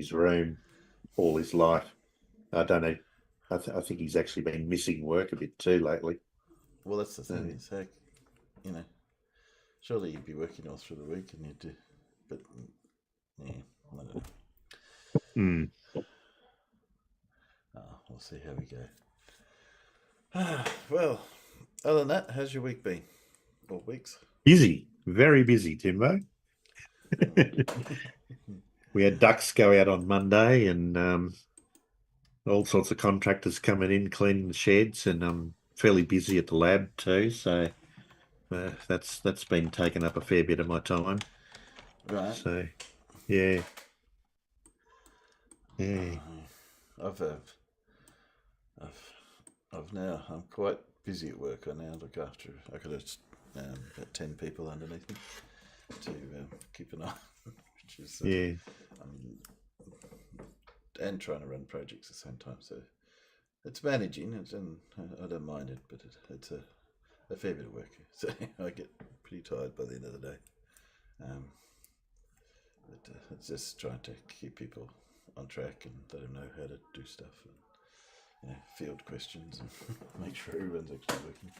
his room all his life. I don't know. I think he's actually been missing work a bit too lately. Well, that's the thing. Is how, you know, surely you'd be working all through the week and you'd do, but yeah, I don't know. Mm. We'll see how we go. Well, other than that, how's your week been? Or weeks? Busy, very busy, Timbo. We had ducks go out on Monday, and all sorts of contractors coming in, cleaning the sheds, and I'm fairly busy at the lab too. So that's been taking up a fair bit of my time. Right. So yeah, yeah. I've, I'm quite busy at work. I now look after. I got about 10 people underneath me to keep an eye, which is Yeah. and trying to run projects at the same time. So it's managing, and I don't mind it, but it's a fair bit of work. So I get pretty tired by the end of the day. But it's just trying to keep people on track and let them know how to do stuff, and field questions and make sure everyone's actually working,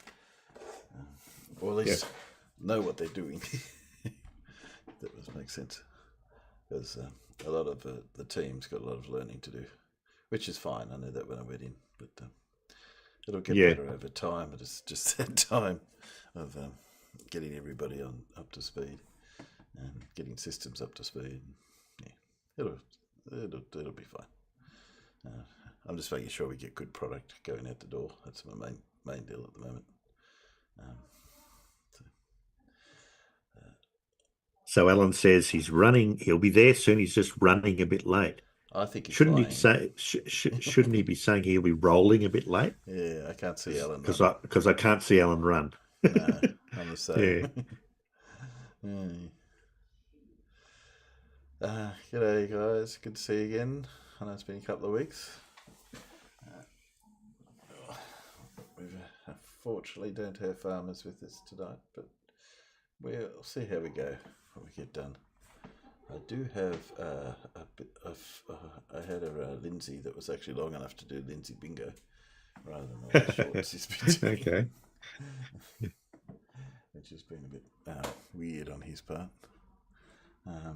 or at least know what they're doing. That does make sense, because a lot of the team's got a lot of learning to do, which is fine. I know that when I went in, but it'll get better over time. But it's just that time of getting everybody up to speed and getting systems up to speed. Yeah, it'll be fine. I'm just making sure we get good product going out the door. That's my main deal at the moment. So Alan says he's running. He'll be there soon. He's just running a bit late. I think he's shouldn't lying. he say? Shouldn't he be saying he'll be rolling a bit late? Yeah, I can't see Alan because I can't see Alan run. No, I'm the same. G'day guys, good to see you again. I know it's been a couple of weeks. We unfortunately don't have farmers with us tonight, but we'll see how we go when we get done. I do have a bit of. I had a Lindsay that was actually long enough to do Lindsay bingo, rather than all the shorts he's been doing. Okay. Which has been a bit weird on his part. I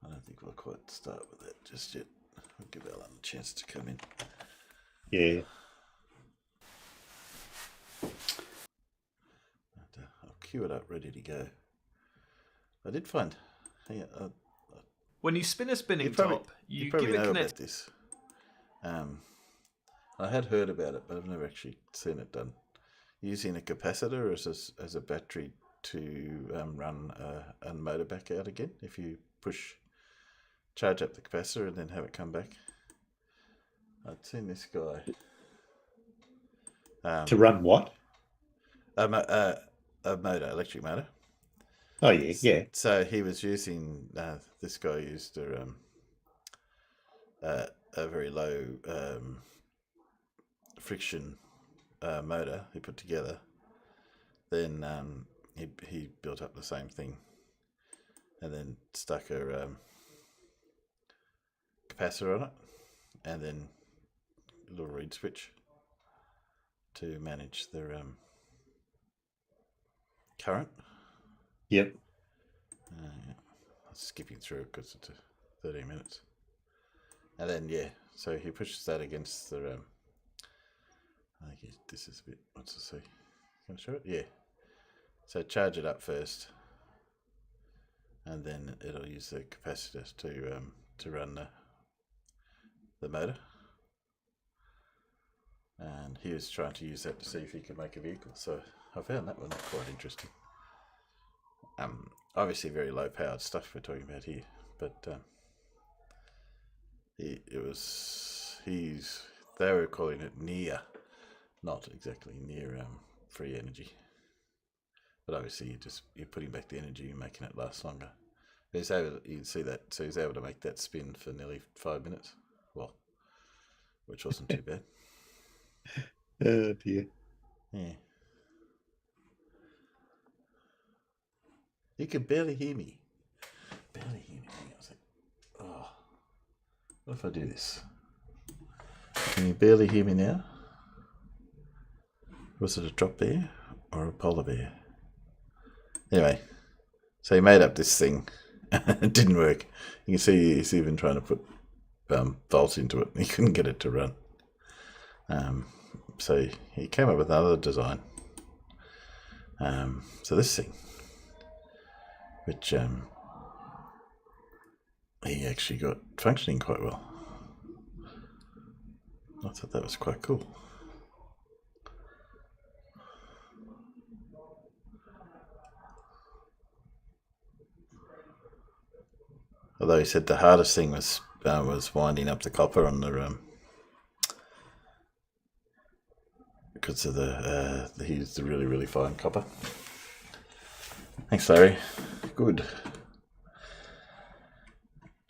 don't think we'll quite start with that just yet. We'll give Alan a chance to come in. Yeah. I'll queue it up, ready to go. I did find. When you spin a spinning top, you probably give it know connect. about this. I had heard about it, but I've never actually seen it done. Using a capacitor as a battery to run a motor back out again. If you charge up the capacitor and then have it come back. I'd seen this guy. To run what? A motor, electric motor. Oh yeah. So he was using. This guy used a very low friction motor he put together. Then he built up the same thing, and then stuck a capacitor on it, and then a little reed switch to manage the current. Yep. I'm skipping through it because it's 30 minutes. And then, so he pushes that against the... I think this is a bit... What's it say? Can I show it? Yeah. So charge it up first. And then it'll use the capacitor to run the motor. And he was trying to use that to see if he could make a vehicle. So I found that one quite interesting. Obviously very low powered stuff we're talking about here, but they were calling it near, not exactly near free energy, but obviously you're putting back the energy, you're making it last longer. You can see that, so he's able to make that spin for nearly 5 minutes, which wasn't too bad. Oh dear. Yeah. You can barely hear me. Barely hear What if I do this? Can you barely hear me now? Was it a drop bear or a polar bear? Anyway, so he made up this thing. It didn't work. You can see he's even trying to put volt into it. He couldn't get it to run. So he came up with another design. So this thing, which he actually got functioning quite well. I thought that was quite cool. Although he said the hardest thing was winding up the copper on the because of he used the really fine copper. Thanks, Larry. Good.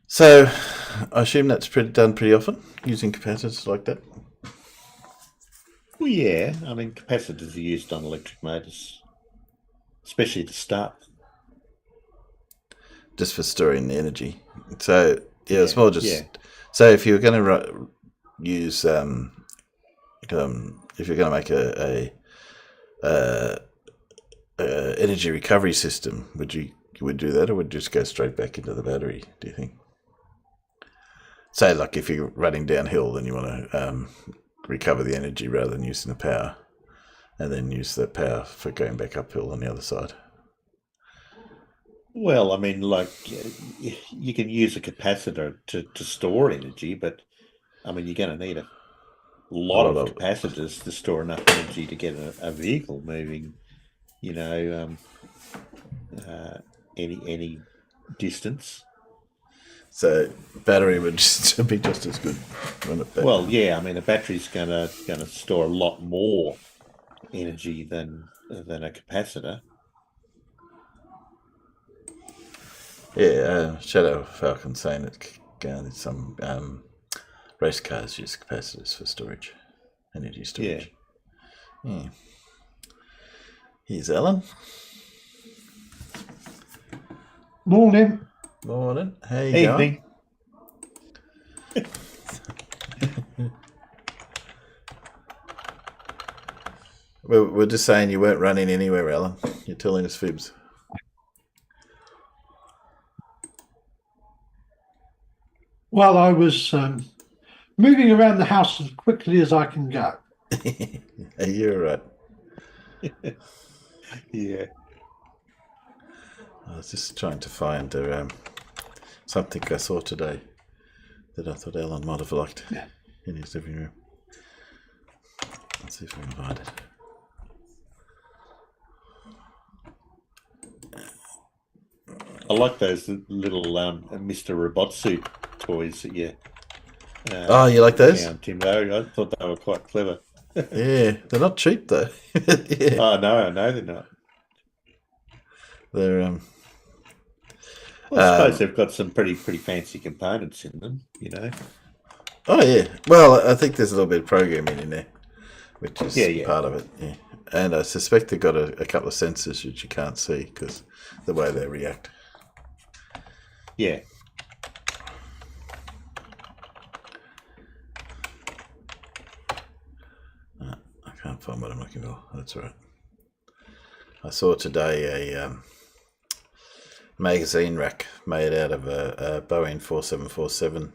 So I assume that's done pretty often, using capacitors like that. Well, yeah. I mean, capacitors are used on electric motors, especially to start. Just for storing the energy. So yeah, it's more just. Yeah. So if you're going to use, if you're going to make a energy recovery system, would you do that, or would you just go straight back into the battery? Do you think? Say, like if you're running downhill, then you want to recover the energy rather than using the power, and then use the power for going back uphill on the other side. Well, I mean, like you can use a capacitor to store energy, but I mean, you're going to need a lot of capacitors to store enough energy to get a vehicle moving. You know, any distance. So battery would just be just as good. Well, yeah, I mean, a battery's going to store a lot more energy than a capacitor. Yeah, Shadow Falcon saying that some race cars use capacitors for storage, energy storage. Yeah. Here's Alan. Morning. Morning. How you going? We're just saying you weren't running anywhere, Alan. You're telling us fibs. Well, I was moving around the house as quickly as I can go. You're right. Yeah. I was just trying to find something I saw today that I thought Alan might have liked in his living room. Let's see if we can find it. I like those little Mr. Robotsuit toys that you. You like those? Timbo. I thought they were quite clever. Yeah, they're not cheap though. Yeah. Oh no, they're not. They're Well, I suppose they've got some pretty fancy components in them, you know. Oh yeah. Well, I think there's a little bit of programming in there, which is part of it. Yeah, and I suspect they've got a couple of sensors which you can't see because the way they react. Yeah. I can't find what I'm looking for. That's all right. I saw today a magazine rack made out of a Boeing 4747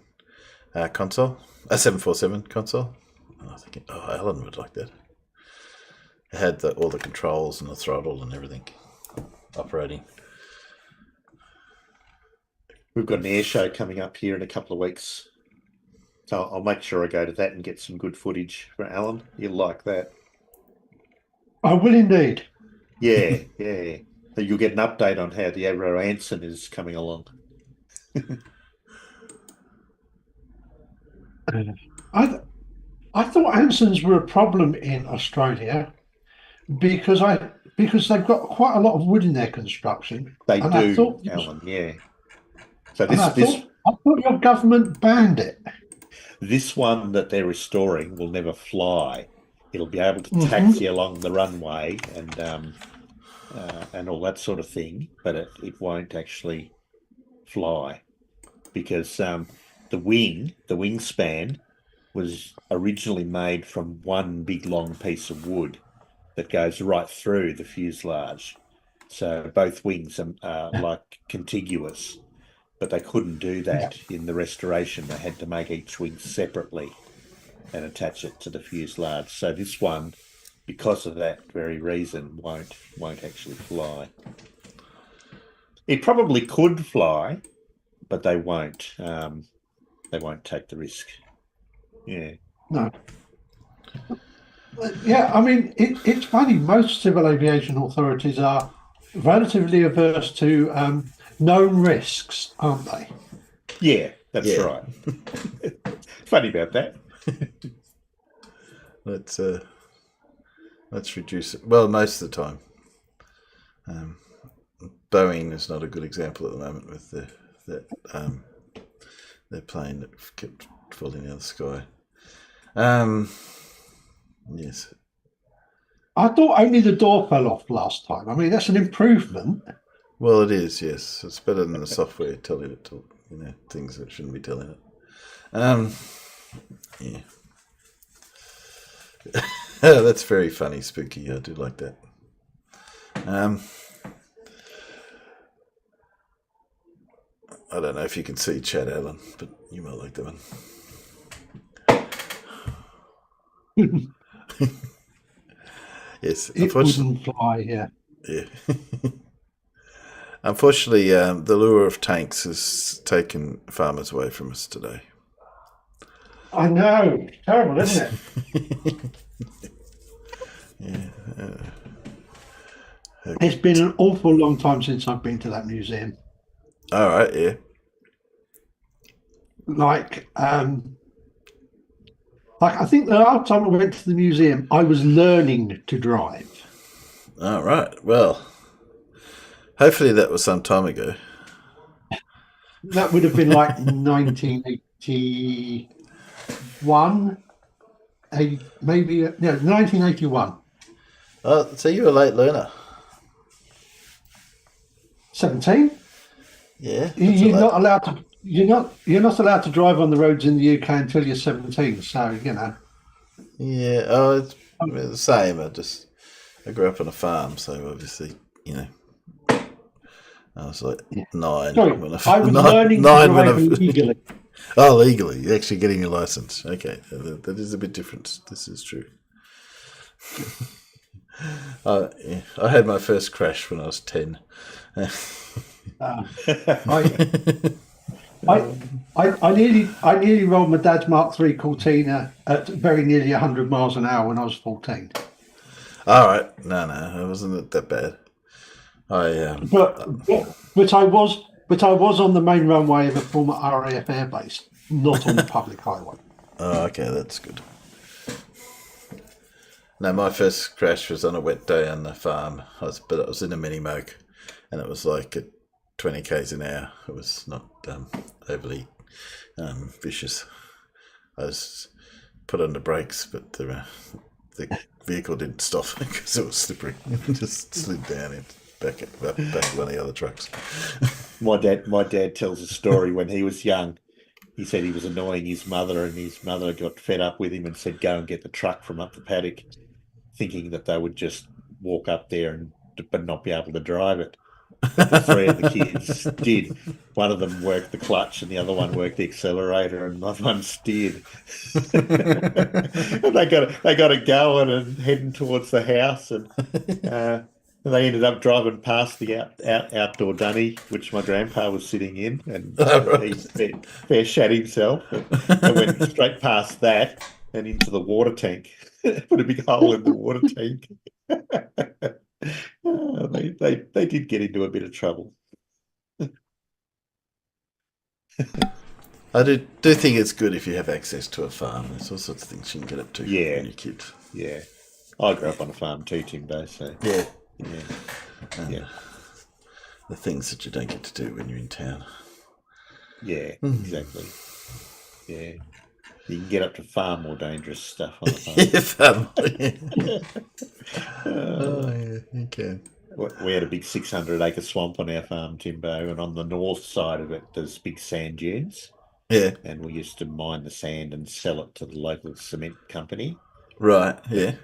console, a 747 console. And I was thinking, Alan would like that. It had all the controls and the throttle and everything operating. We've got an air show coming up here in a couple of weeks. So I'll make sure I go to that and get some good footage for Alan. You'll like that. I will indeed. Yeah. So you'll get an update on how the Avro Anson is coming along. I thought Ansons were a problem in Australia because they've got quite a lot of wood in their construction. They do, Alan. Yeah. So I thought your government banned it. This one that they're restoring will never fly. It'll be able to taxi along the runway and all that sort of thing, but it won't actually fly because the wingspan, was originally made from one big long piece of wood that goes right through the fuselage. So both wings are like contiguous, but they couldn't do that in the restoration. They had to make each wing separately and attach it to the fuselage. So this one, because of that very reason, won't actually fly. It probably could fly, but they won't. They won't take the risk. Yeah. No. Yeah, I mean, it's funny. Most civil aviation authorities are relatively averse to known risks, aren't they? Yeah, that's right. Funny about that. Let's reduce it. Well, most of the time. Boeing is not a good example at the moment with their plane that kept falling out of the sky. Yes. I thought only the door fell off last time. I mean, that's an improvement. Well, it is. Yes, it's better than the software telling it to things that shouldn't be telling it. Yeah. That's very funny, spooky. I do like that. I don't know if you can see chat, Alan, but you might like that one. Yes, it wouldn't fly. Yeah. Unfortunately, the lure of tanks has taken farmers away from us today. I know, terrible, isn't it? Yeah. It's been an awful long time since I've been to that museum. All right, yeah. Like I think the last time I went to the museum, I was learning to drive. All right. Well, hopefully that was some time ago. That would have been like 1981, maybe 1981. Oh, so you were a late learner. 17. Yeah. You're not allowed to. You're not allowed to drive on the roads in the UK until you're 17. So Yeah. Oh, it's the same. I grew up on a farm, so obviously, I was like 9. Sorry, when I was learning to drive legally. Oh, legally, you're actually getting a license. Okay, that is a bit different. This is true. I had my first crash when I was 10. I nearly rolled my dad's Mark III Cortina at very nearly 100 miles an hour when I was 14. All right, no, it wasn't that bad. But I was on the main runway of a former RAF airbase, not on the public highway. Oh, okay, that's good. No, my first crash was on a wet day on the farm. I was in a mini moke, and it was like at 20 k's an hour. It was not overly vicious. I was put on the brakes, but the vehicle didn't stop because it was slippery. It just slid down and back one of the other trucks. My dad tells a story when he was young. He said he was annoying his mother, and his mother got fed up with him and said, "Go and get the truck from up the paddock," thinking that they would just walk up there but not be able to drive it. But the 3 of the kids did. One of them worked the clutch and the other one worked the accelerator, and the other one steered. And they got it going and heading towards the house, and they ended up driving past the outdoor dunny, which my grandpa was sitting in, and he fair shat himself. And went straight past that and into the water tank. Put a big hole in the water tank. They did get into a bit of trouble. I do think it's good if you have access to a farm. There's all sorts of things you can get up to when you're a kid. Yeah. I grew up on a farm too, Timbo, so yeah. Yeah. The things that you don't get to do when you're in town. Yeah, exactly. Yeah. You can get up to far more dangerous stuff on the farm. You can. We had a big 600-acre swamp on our farm, Timbo, and on the north side of it, there's big sand dunes. Yeah. and we used to mine the sand and sell it to the local cement company. Right. Yeah.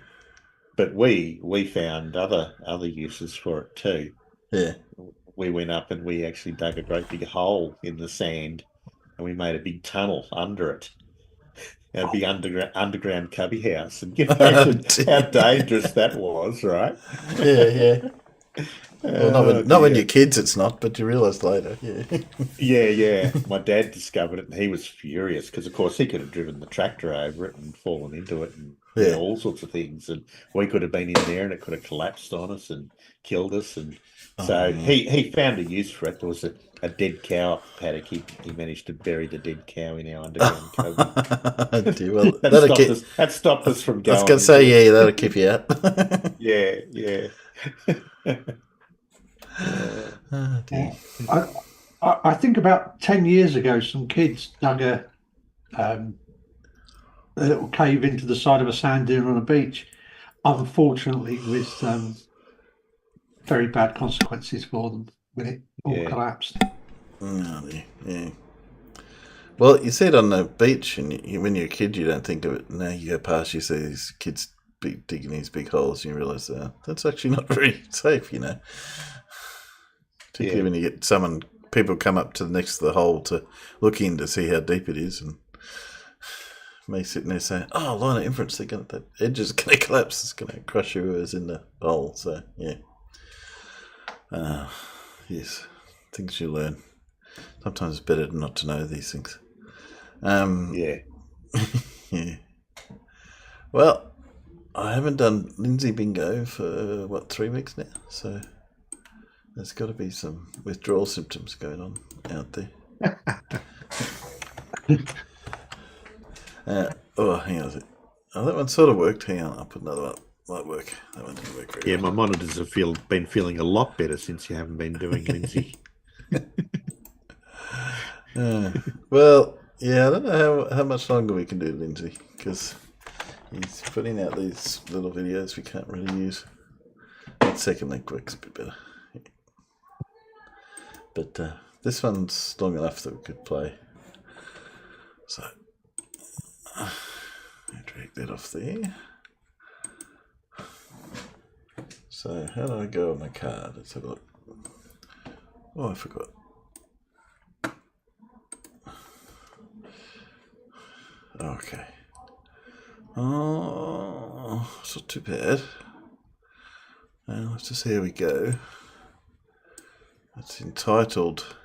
But we found other uses for it too. Yeah. We went up and we actually dug a great big hole in the sand, and we made a big tunnel under it. A big underground cubby house, and you imagine how dangerous that was, right? Yeah. Well, Oh, not when dear. you're kids, it's not, but you realise later. Yeah. Yeah. My dad discovered it, and he was furious because, of course, he could have driven the tractor over it and fallen into it, and Yeah. all sorts of things. And we could have been in there, and it could have collapsed on us and killed us. And so he found a use for it. There was a dead cow up the paddock. He managed to bury the dead cow in our underground cubby. Dear, well, That stopped us from I was going. going to say, yeah, that'll keep you out. Yeah. Oh, dear. I think about 10 years ago, some kids dug a little cave into the side of a sand dune on a beach. Unfortunately, with very bad consequences for them when it all collapsed. Oh, dear. Yeah. Well, you see it on the beach, and when you're a kid, you don't think of it. Now you go past, you see these kids digging these big holes, and you realise that's actually not very safe, Particularly when you get people come up to next to the hole to look in to see how deep it is, and me sitting there saying, "Oh, line of inference, that edge is going to collapse. It's going to crush whoever's in the hole." So yeah, yes, things you learn. Sometimes it's better not to know these things. Yeah. Yeah. Well, I haven't done Lindsay bingo for 3 weeks now, so there's got to be some withdrawal symptoms going on out there. Hang on. Oh, that one sort of worked. Hang on, I'll put another one. Might work. That one didn't work very well. My monitors have been feeling a lot better since you haven't been doing Lindsay. Well, yeah, I don't know how much longer we can do Lindsay, because he's putting out these little videos we can't really use. That second link works a bit better. But this one's long enough that we could play. So, drag that off there. So, how do I go on my card? Let's have a look. Oh, I forgot. Okay. Oh, it's not too bad. Let's just see how we go. It's entitled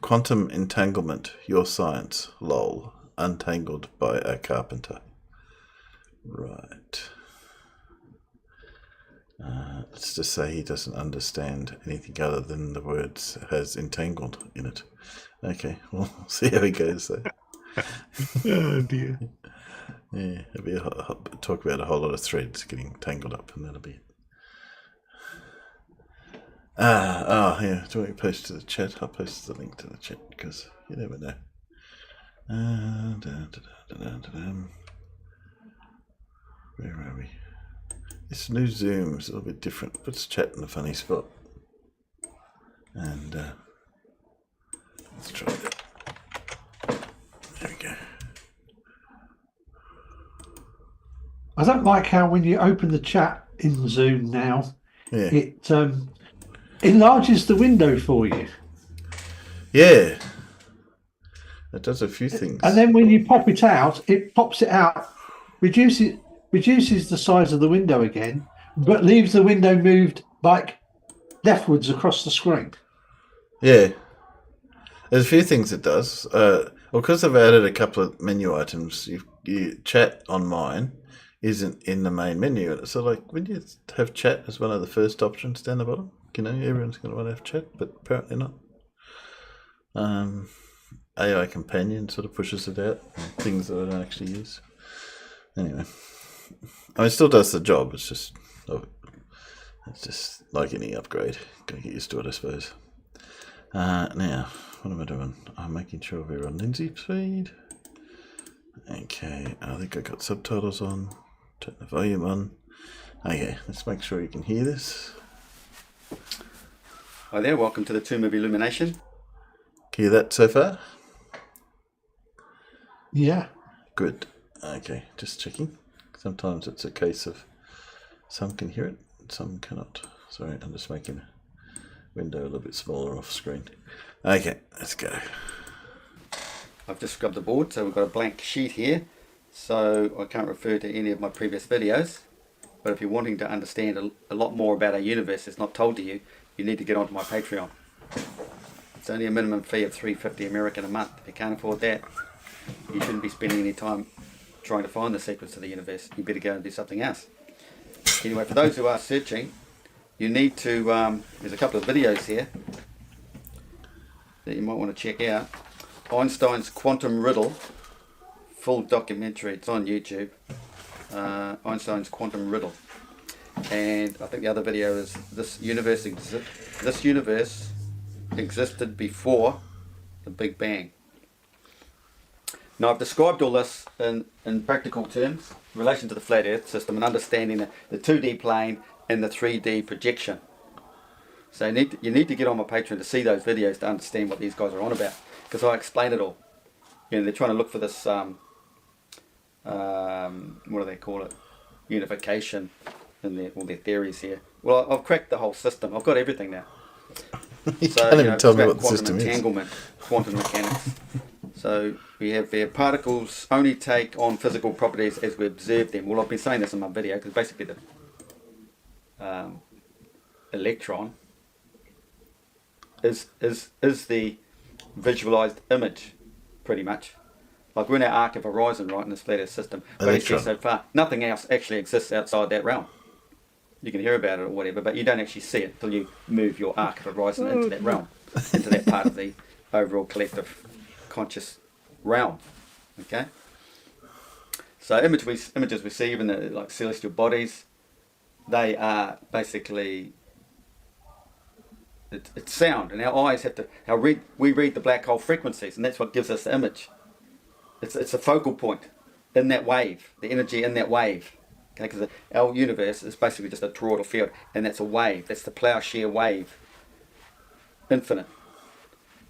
Quantum Entanglement, Your Science, LOL, Untangled by a Carpenter. Right. Let's just say he doesn't understand anything other than the words has entangled in it. Okay, we'll see how he goes though. Oh dear. Yeah, it'll be talk about a whole lot of threads getting tangled up, and that'll be it. Yeah. Do you want me to post to the chat? I'll post the link to the chat because you never know. Where are we? This new Zoom is a little bit different. Puts chat in a funny spot. And let's try that. There we go. I don't like how when you open the chat in Zoom now, it enlarges the window for you. Yeah. It does a few things. And then when you pop it out, it pops it out, reduces the size of the window again, but leaves the window moved like leftwards across the screen. Yeah. There's a few things it does. Because I've added a couple of menu items, you chat on mine isn't in the main menu. So like when you have chat as one of the first options down the bottom, everyone's going to want to have chat, but apparently not. AI Companion sort of pushes it out, things that I don't actually use. Anyway, it still does the job. It's just like any upgrade. Gotta get used to it, I suppose. Now, what am I doing? I'm making sure we're on Lindsay's feed. Okay, I think I got subtitles on. Turn the volume on. Okay, let's make sure you can hear this. Hi there, welcome to the Tomb of Illumination. Hear that so far? Yeah. Good. Okay, just checking. Sometimes it's a case of some can hear it, some cannot. Sorry, I'm just making a window a little bit smaller off screen. Okay, let's go. I've just scrubbed the board, so we've got a blank sheet here. So I can't refer to any of my previous videos. But if you're wanting to understand a lot more about our universe that's not told to you, you need to get onto my Patreon. It's only a minimum fee of $3.50 American a month. If you can't afford that, you shouldn't be spending any time trying to find the secrets of the universe. You better go and do something else. Anyway, for those who are searching, you need to, there's a couple of videos here that you might want to check out. Einstein's Quantum Riddle, full documentary, it's on YouTube. Einstein's Quantum Riddle. And I think the other video is this universe existed before the Big Bang. Now I've described all this in practical terms in relation to the flat earth system and understanding the 2D plane and the 3D projection. So you need to get on my Patreon to see those videos to understand what these guys are on about, because I explain it all. You know, they're trying to look for this what do they call it, unification in all their theories here. Well, I've cracked the whole system. I've got everything now. You can't even tell me what the quantum system is. entanglement, quantum mechanics. So we have their particles only take on physical properties as we observe them. Well, I've been saying this in my video because basically the electron is the visualized image, pretty much. Like we're in our arc of horizon, right, in this flat earth system. But it's so far, nothing else actually exists outside that realm. You can hear about it or whatever, but you don't actually see it until you move your arc of horizon into that realm, into that part of the overall collective conscious realm. Okay. So images we see, even the, like celestial bodies, they are basically it's sound, and our eyes have to we read the black hole frequencies, and that's what gives us the image. It's a focal point in that wave, the energy in that wave. Okay, because our universe is basically just a toroidal field, and that's a wave. That's the plowshare wave. Infinite,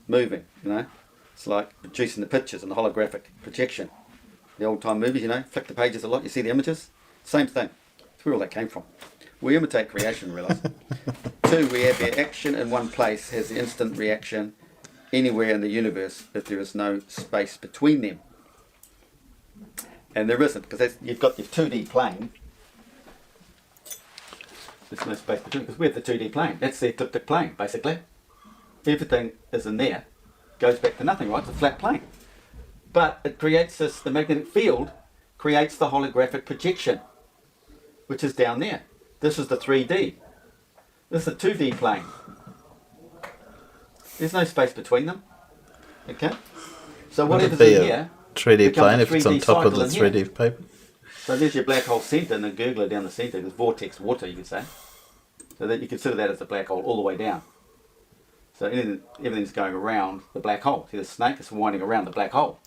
moving. You know, it's like producing the pictures and the holographic projection. The old time movies, you know, flick the pages a lot. You see the images. Same thing. That's where all that came from. We imitate creation, realise. 2, we have the action in one place has the instant reaction anywhere in the universe if there is no space between them. And there isn't, because you've got your 2D plane. There's no space between, because we're the 2D plane. That's the ecliptic plane, basically. Everything is in there, goes back to nothing, right? It's a flat plane. But it creates this, the magnetic field creates the holographic projection, which is down there. This is the 3D. This is the 2D plane. There's no space between them. Okay? So whatever's in here 3D plane if it's on 3D top of the cycle 3D paper. So there's your black hole centre, and then gurgler down the centre. There's vortex water, you could say. So that you consider that as a black hole all the way down. So everything's going around the black hole. See, the snake is winding around the black hole.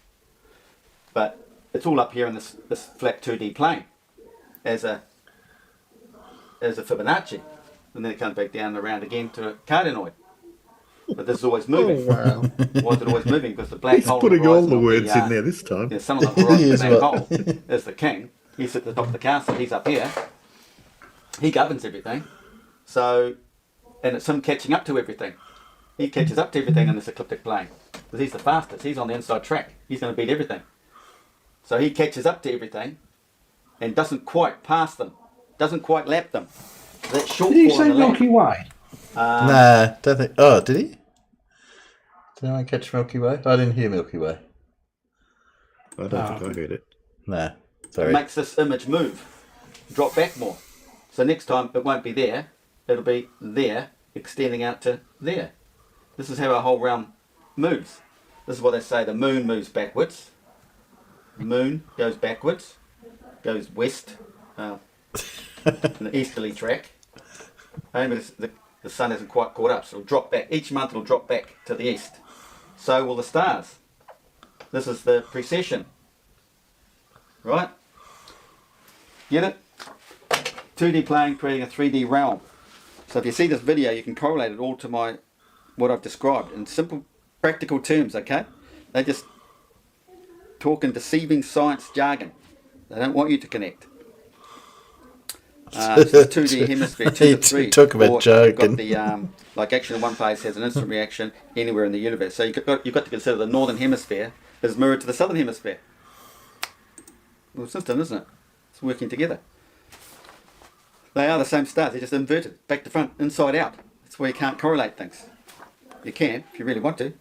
But it's all up here in this flat 2D plane as a Fibonacci. And then it comes back down and around again to a cardanoid. But this is always moving. Oh, wow. Why is it always moving? Because the black He's hole... putting all the horizon of words in there this time. Yeah, some of the horizon of the He is black hole is the king. He's at the top of the castle. He's up here. He governs everything. So, and it's him catching up to everything. He catches up to everything in this ecliptic plane. Because he's the fastest. He's on the inside track. He's going to beat everything. So he catches up to everything and doesn't quite pass them. Doesn't quite lap them. So that short Did he fall say in the lap. Milky Way? Nah, don't think. Oh, did he? Did anyone catch Milky Way? I didn't hear Milky Way. I don't think I heard it. Nah, It sorry. makes this image move, drop back more. So next time it won't be there, it'll be there, extending out to there. This is how our whole realm moves. This is what they say, the moon moves backwards. The moon goes backwards, goes west, in the easterly track. But the sun hasn't quite caught up, so it'll drop back. Each month it'll drop back to the east. So will the stars. This is the precession. Right? Get it? 2D plane creating a 3D realm. So if you see this video, you can correlate it all to what I've described in simple, practical terms, okay? They just talking deceiving science jargon. They don't want you to connect. This is 2D hemisphere, 2 to 3. Talk about or jargon. You've got the like action in one place has an instant reaction anywhere in the universe. So you've got to consider the northern hemisphere is mirrored to the southern hemisphere. Well, system, isn't it? It's working together. They are the same stars. They're just inverted, back to front, inside out. That's why you can't correlate things. You can if you really want to.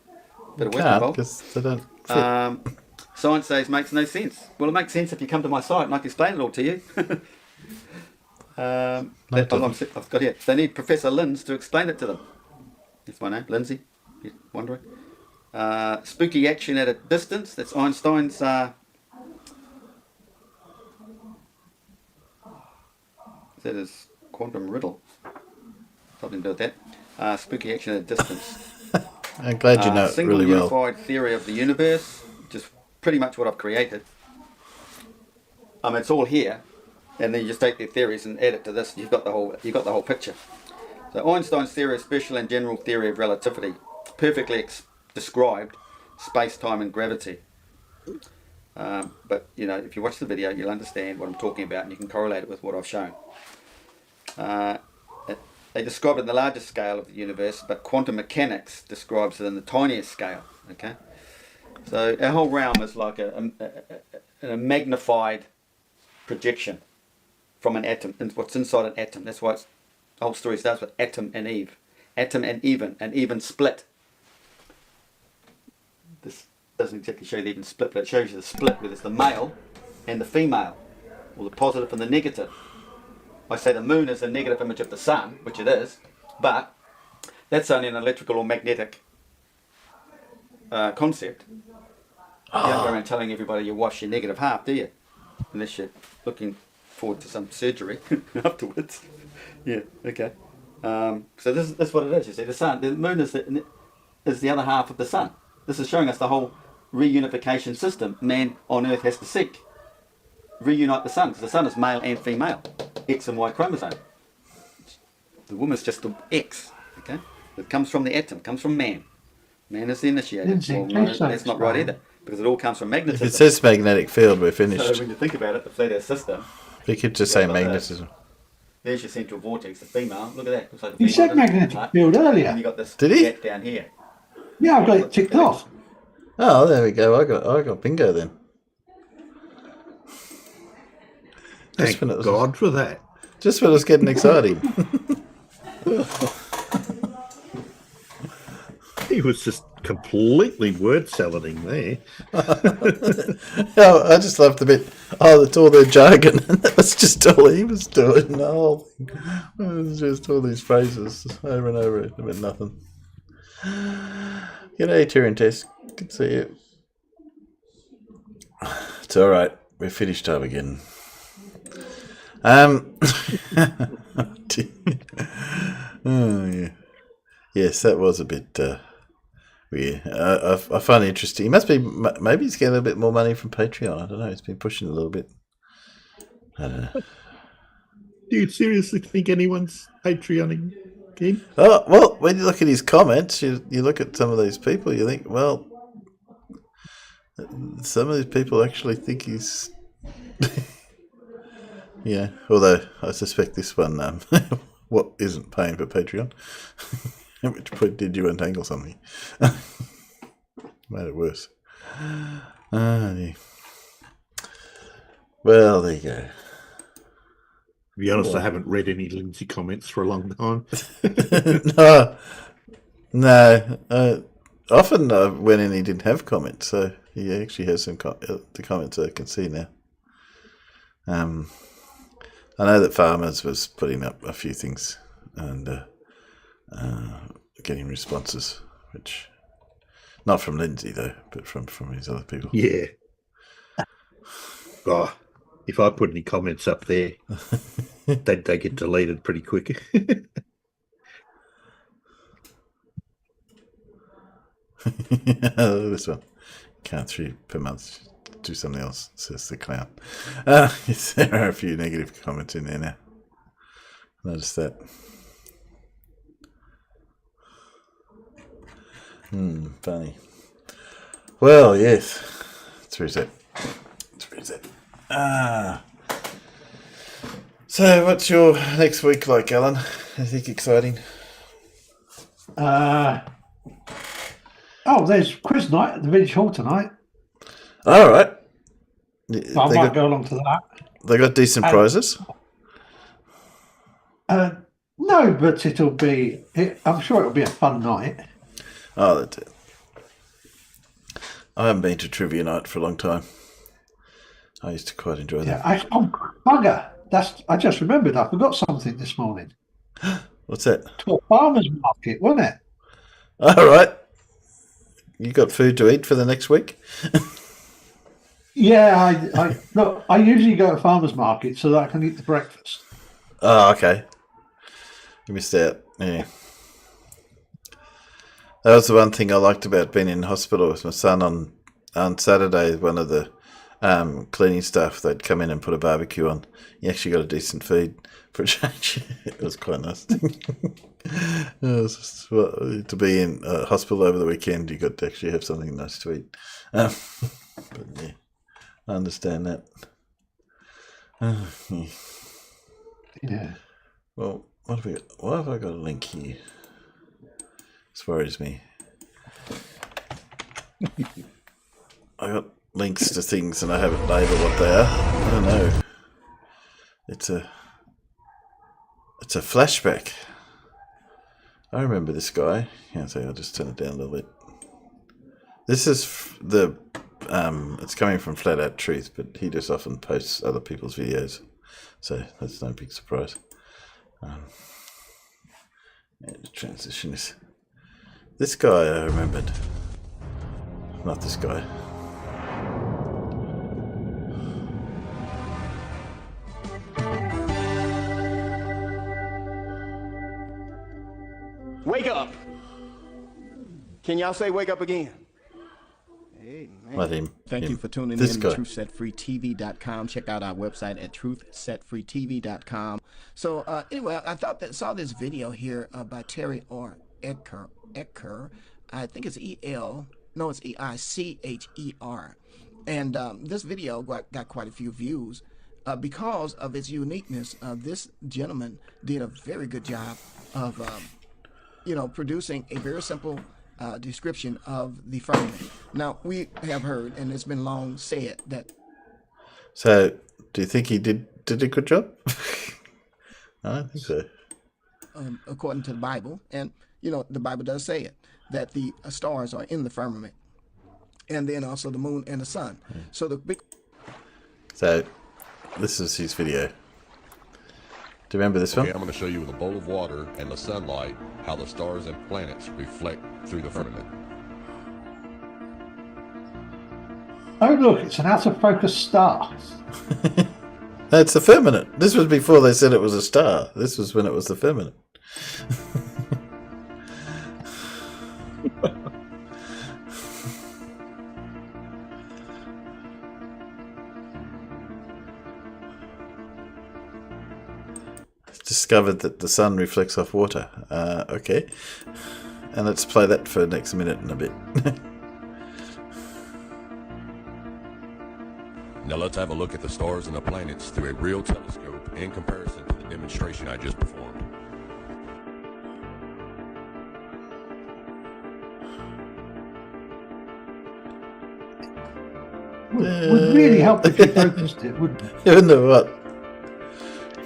Bit of work involved. Because they don't fit. Science says makes no sense. Well, it makes sense if you come to my site and I can explain it all to you. I've got here. They need Professor Linz to explain it to them. That's my name, Lindsay. You're wondering. Spooky action at a distance. That's Einstein's. That is quantum riddle. Something to do with that. Spooky action at a distance. I'm glad you know it Single really well. unified theory of the universe. Just pretty much what I've created. It's all here. And then you just take their theories and add it to this. You've got the whole picture. So Einstein's theory of special and general theory of relativity perfectly described space-time and gravity. But if you watch the video, you'll understand what I'm talking about, and you can correlate it with what I've shown. They describe it in the largest scale of the universe, but quantum mechanics describes it in the tiniest scale. Okay, so our whole realm is like a magnified projection from an atom, and what's inside an atom. That's why the whole story starts with Atom and Eve. Atom and even split. This doesn't exactly show the even split, but it shows you the split where there's the male and the female, or the positive and the negative. I say the moon is a negative image of the sun, which it is, but that's only an electrical or magnetic concept. You don't go around telling everybody you wash your negative half, do you? Unless you're looking forward to some surgery afterwards. Yeah, okay. So that's what it is. You see, the moon is the other half of the sun. This is showing us the whole reunification system man on Earth has to seek. Reunite the sun, because the sun is male and female, X and Y chromosome. The woman's just the X. Okay, it comes from the atom, comes from man. Man is the initiator. Well, no, that's not right either, because it all comes from magnetism. If it says magnetic field, we're finished. So when you think about it, the flat Earth system. We could just say magnetism. There's your central vortex, the female. Look at that. Looks like You said magnetic field earlier. And you got this Did he? gap down here. Yeah, I've got it ticked off. Oh, there we go. I got bingo then. Thank God for that. Just when I was getting excited. He was just completely word salading there. I just loved the bit. Oh, that's all their jargon. That was just all he was doing. The whole thing. It was just all these phrases over and over. It meant nothing. G'day, Turin Test. Good to see you. It's all right. We're finished time again. Oh yeah. Yes, that was a bit weird. I find it interesting. He must be. Maybe he's getting a little bit more money from Patreon. I don't know. He's been pushing a little bit. I don't know. Do you seriously think anyone's Patreoning him? Oh well, when you look at his comments, you look at some of these people, you think, well, some of these people actually think he's. Yeah, although I suspect this one what isn't paying for Patreon. At which point did you untangle something? Made it worse. Yeah. Well, there you go. To be honest, I haven't read any Lindsay comments for a long time. No. Often I went in, he didn't have comments, so he actually has some the comments I can see now. I know that Farmers was putting up a few things and getting responses, which not from Lindsay though, but from his other people. Yeah. Oh, if I put any comments up there, they get deleted pretty quick. This one, count 3 per month. Do something else, says the clown. Yes, there are a few negative comments in there now. Notice that. Funny. Well, yes, it's reset. So, what's your next week like, Alan? Anything exciting? There's quiz night at the village hall tonight. All right. So I might go along to that. They got decent prizes? No, but I'm sure it'll be a fun night. Oh, that's it. I haven't been to trivia night for a long time. I used to quite enjoy that. Bugger. I just remembered I forgot something this morning. What's that? To a farmer's market, wasn't it? All right. You got food to eat for the next week? Yeah, I usually go to farmer's market so that I can eat the breakfast. Oh, okay. You missed out. Yeah. That was the one thing I liked about being in hospital with my son on Saturday. One of the cleaning staff, they'd come in and put a barbecue on. You actually got a decent feed for a change. It was quite nice. To be in hospital over the weekend, you got to actually have something nice to eat. But yeah, I understand that. Yeah. Well, why have I got a link here? This worries me. I got links to things and I haven't labelled what they are. I don't know. It's a flashback. I remember this guy. Yeah, so I'll just turn it down a little bit. This is it's coming from Flat Out Truth, but he just often posts other people's videos, so that's no big surprise. The transition is this guy. I remembered, not this guy. Wake up! Can y'all say wake up again? Let him. Thank you for tuning in to TruthSetFreeTV.com. Check out our website at TruthSetFreeTV.com. So anyway, I saw this video here by Terry R. Ecker. I think it's E-L. No, it's E-I-C-H-E-R. And this video got quite a few views because of its uniqueness. This gentleman did a very good job of, producing a very simple description of the firmament. Now, we have heard, and it's been long said, that... So, do you think he did a good job? I don't think so. According to the Bible, and, the Bible does say it, that the stars are in the firmament, and then also the moon and the sun. Yeah. So, this is his video. Do you remember this one? I'm going to show you with a bowl of water and the sunlight how the stars and planets reflect through the firmament. Oh look, it's an out of focus star. That's the firmament. This was before they said it was a star. This was when it was the firmament. Discovered that the sun reflects off water. Okay. And let's play that for the next minute and a bit. Now let's have a look at the stars and the planets through a real telescope in comparison to the demonstration I just performed. Would really help if you focused it, wouldn't it? You know what?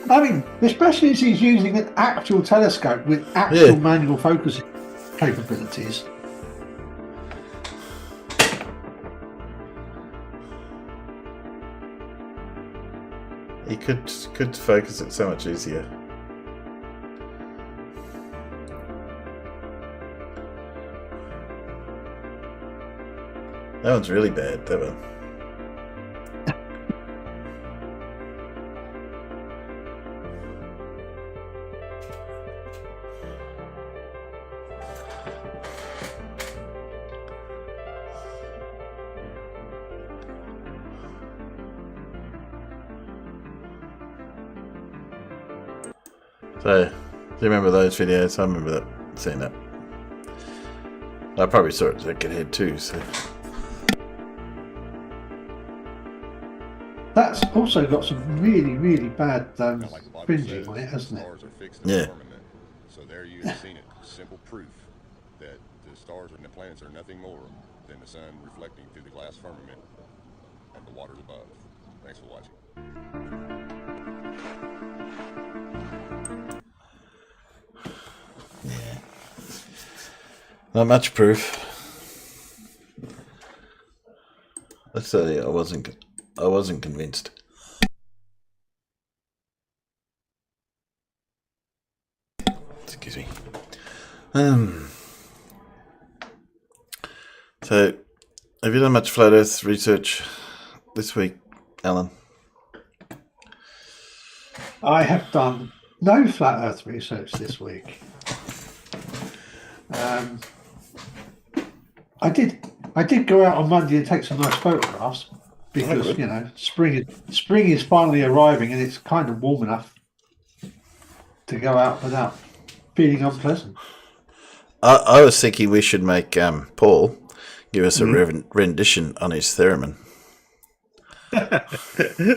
I mean, especially as he's using an actual telescope with actual manual focusing capabilities. He could focus it so much easier. That one's really bad, that one. So, do you remember those videos? I remember seeing that. I probably saw it as a kid too, so. That's also got some really, really bad Like Bobby fringing says, on it, hasn't it? stars are fixed in Yeah. the firmament. So there you have seen it. Simple proof that the stars and the planets are nothing more than the sun reflecting through the glass firmament of the waters above. Thanks for watching. Yeah. Not much proof. Let's say I wasn't convinced. Excuse me. So, have you done much flat Earth research this week, Alan? I have done no flat Earth research this week. I did go out on Monday and take some nice photographs because spring is finally arriving and it's kind of warm enough to go out without feeling unpleasant. I was thinking we should make Paul give us a rendition on his theremin.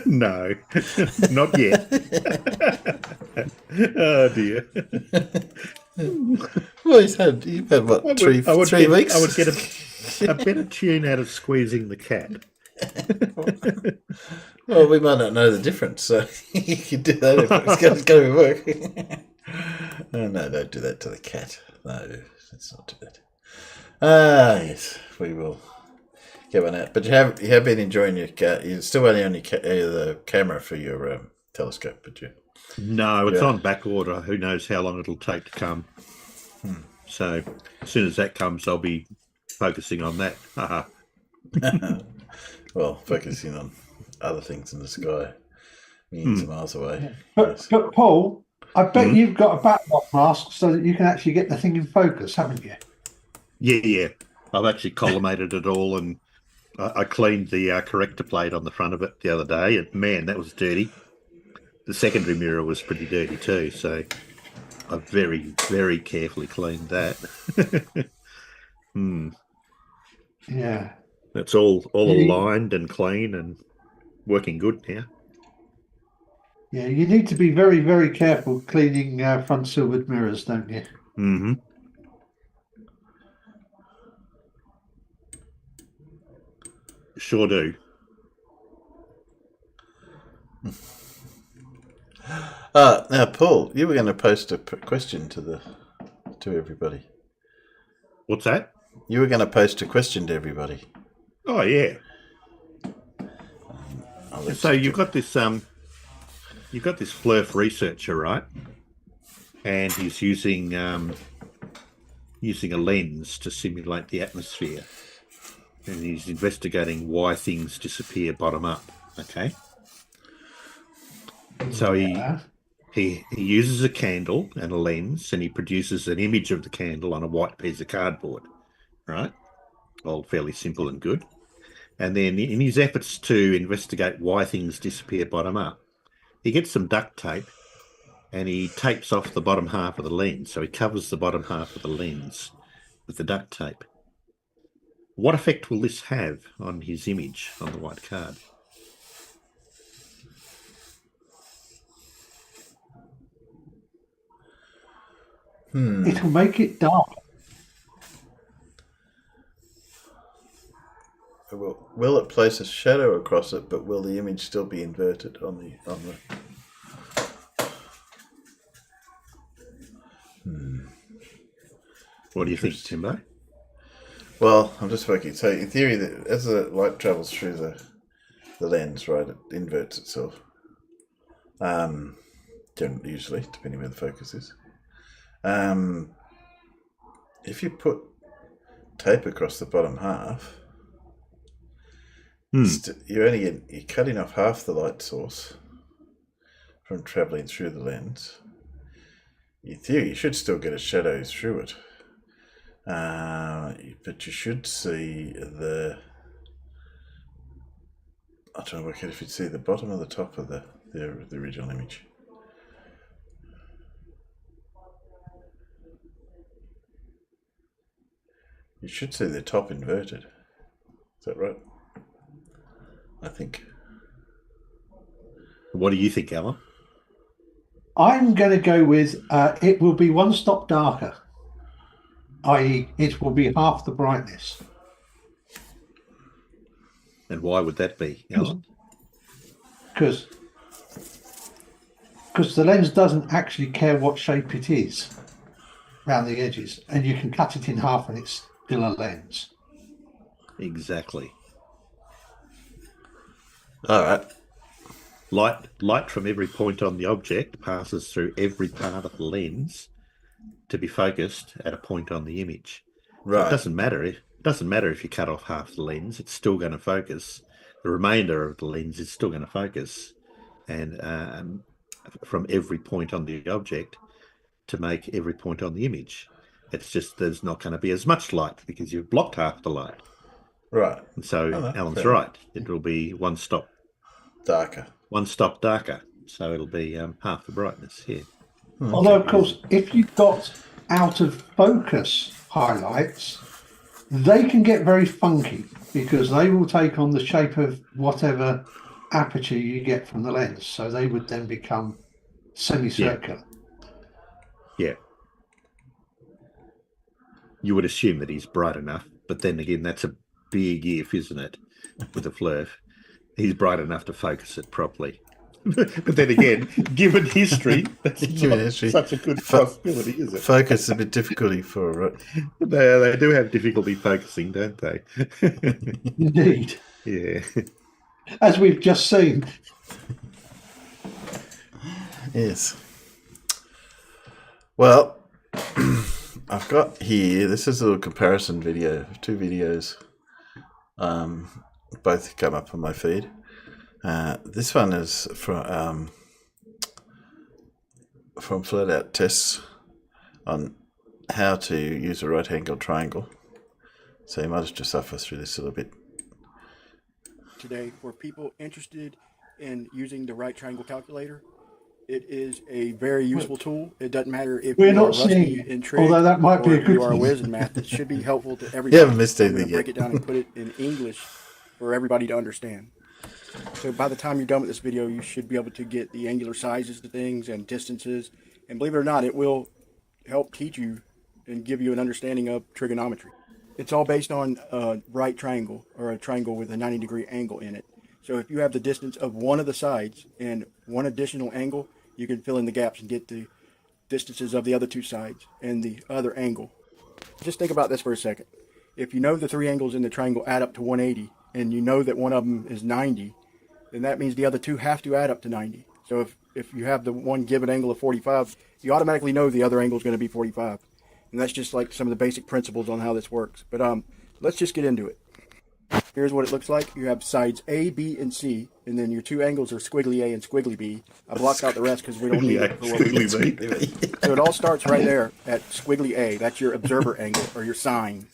No, not yet. Oh dear. Well, you've had what, three weeks? I would get a better tune out of squeezing the cat. Well, we might not know the difference, so you can do that if it's going to be working. Oh, no, don't do that to the cat. No, let's not do that. Yes, we will get one out. But you have been enjoying your cat. You're still only on the camera for your telescope, but you. No, it's on back order. Who knows how long it'll take to come. So as soon as that comes, I'll be focusing on that. Well, focusing on other things in the sky, millions of miles away. But Paul, I bet you've got a backlight mask so that you can actually get the thing in focus, haven't you? Yeah. I've actually collimated it all, and I cleaned the corrector plate on the front of it the other day, and man, that was dirty. The secondary mirror was pretty dirty too, so I very, very carefully cleaned that. Yeah. That's all aligned and clean and working good now. Yeah, you need to be very, very careful cleaning front silvered mirrors, don't you? Mm-hmm. Sure do. Now, Paul, you were going to post a question to everybody. What's that? You were going to post a question to everybody. Oh yeah. So you've got this Flurf researcher, right? And he's using a lens to simulate the atmosphere, and he's investigating why things disappear bottom up. Okay. So he uses a candle and a lens, and he produces an image of the candle on a white piece of cardboard, right? All fairly simple and good. And then in his efforts to investigate why things disappear bottom up, he gets some duct tape and he tapes off the bottom half of the lens. So he covers the bottom half of the lens with the duct tape. What effect will this have on his image on the white card? It'll make it dark. Will it place a shadow across it, but will the image still be inverted on the? What do you think, Timbo? Well, I'm just working. So in theory, as the light travels through the lens, right, it inverts itself. Usually, depending where the focus is. If you put tape across the bottom half, you're cutting off half the light source from travelling through the lens. In theory, you should still get a shadow through it, but you should see I'm trying to work out if you'd see the bottom or the top of the original image. You should see the top inverted. Is that right? I think. What do you think, Alan? I'm going to go with it will be one stop darker, i.e., it will be half the brightness. And why would that be, Alan? Because the lens doesn't actually care what shape it is around the edges, and you can cut it in half and it's still a lens. Exactly. All right. Light from every point on the object passes through every part of the lens to be focused at a point on the image. Right. So it doesn't matter if you cut off half the lens; it's still going to focus. The remainder of the lens is still going to focus, and from every point on the object to make every point on the image. It's just there's not going to be as much light because you've blocked half the light. Right. And so Alan's fair. right. It will be one stop Darker. So it'll be half the brightness here. Although, of course, if you've got out of focus highlights, they can get very funky because they will take on the shape of whatever aperture you get from the lens. So they would then become semicircular. Yeah. You would assume that he's bright enough, but then again, that's a big if, isn't it? With a flirt. He's bright enough to focus it properly. But then again, given history, that's not such a good possibility, is it? Focus is a bit difficulty for it. They do have difficulty focusing, don't they? Indeed. Yeah. As we've just seen. Yes. Well, I've got here, this is a little comparison video of two videos. Both come up on my feed. This one is from Flat Out Tests on how to use a right angle triangle. So you might just suffer through this a little bit. Today, for people interested in using the right triangle calculator, it is a very useful tool. It doesn't matter if We're you are not rusty seeing in it, trig although that might be or a if good you are a thing. whiz in math. It should be helpful to everybody. You haven't missed I'm going anything to break yet. it down and put it in English for everybody to understand. So by the time you're done with this video, you should be able to get the angular sizes to things and distances. And believe it or not, it will help teach you and give you an understanding of trigonometry. It's all based on a right triangle, or a triangle with a 90-degree angle in it. So if you have the distance of one of the sides and one additional angle, you can fill in the gaps and get the distances of the other two sides and the other angle. Just think about this for a second. If you know the three angles in the triangle add up to 180, and you know that one of them is 90, then that means the other two have to add up to 90. So if you have the one given angle of 45, you automatically know the other angle is going to be 45. And that's just like some of the basic principles on how this works. But let's just get into it. Here's what it looks like. You have sides A, B, and C, and then your two angles are squiggly A and squiggly B. I blocked out the rest because we don't need it for what we need. So it all starts right there at squiggly A. That's your observer angle, or your sine.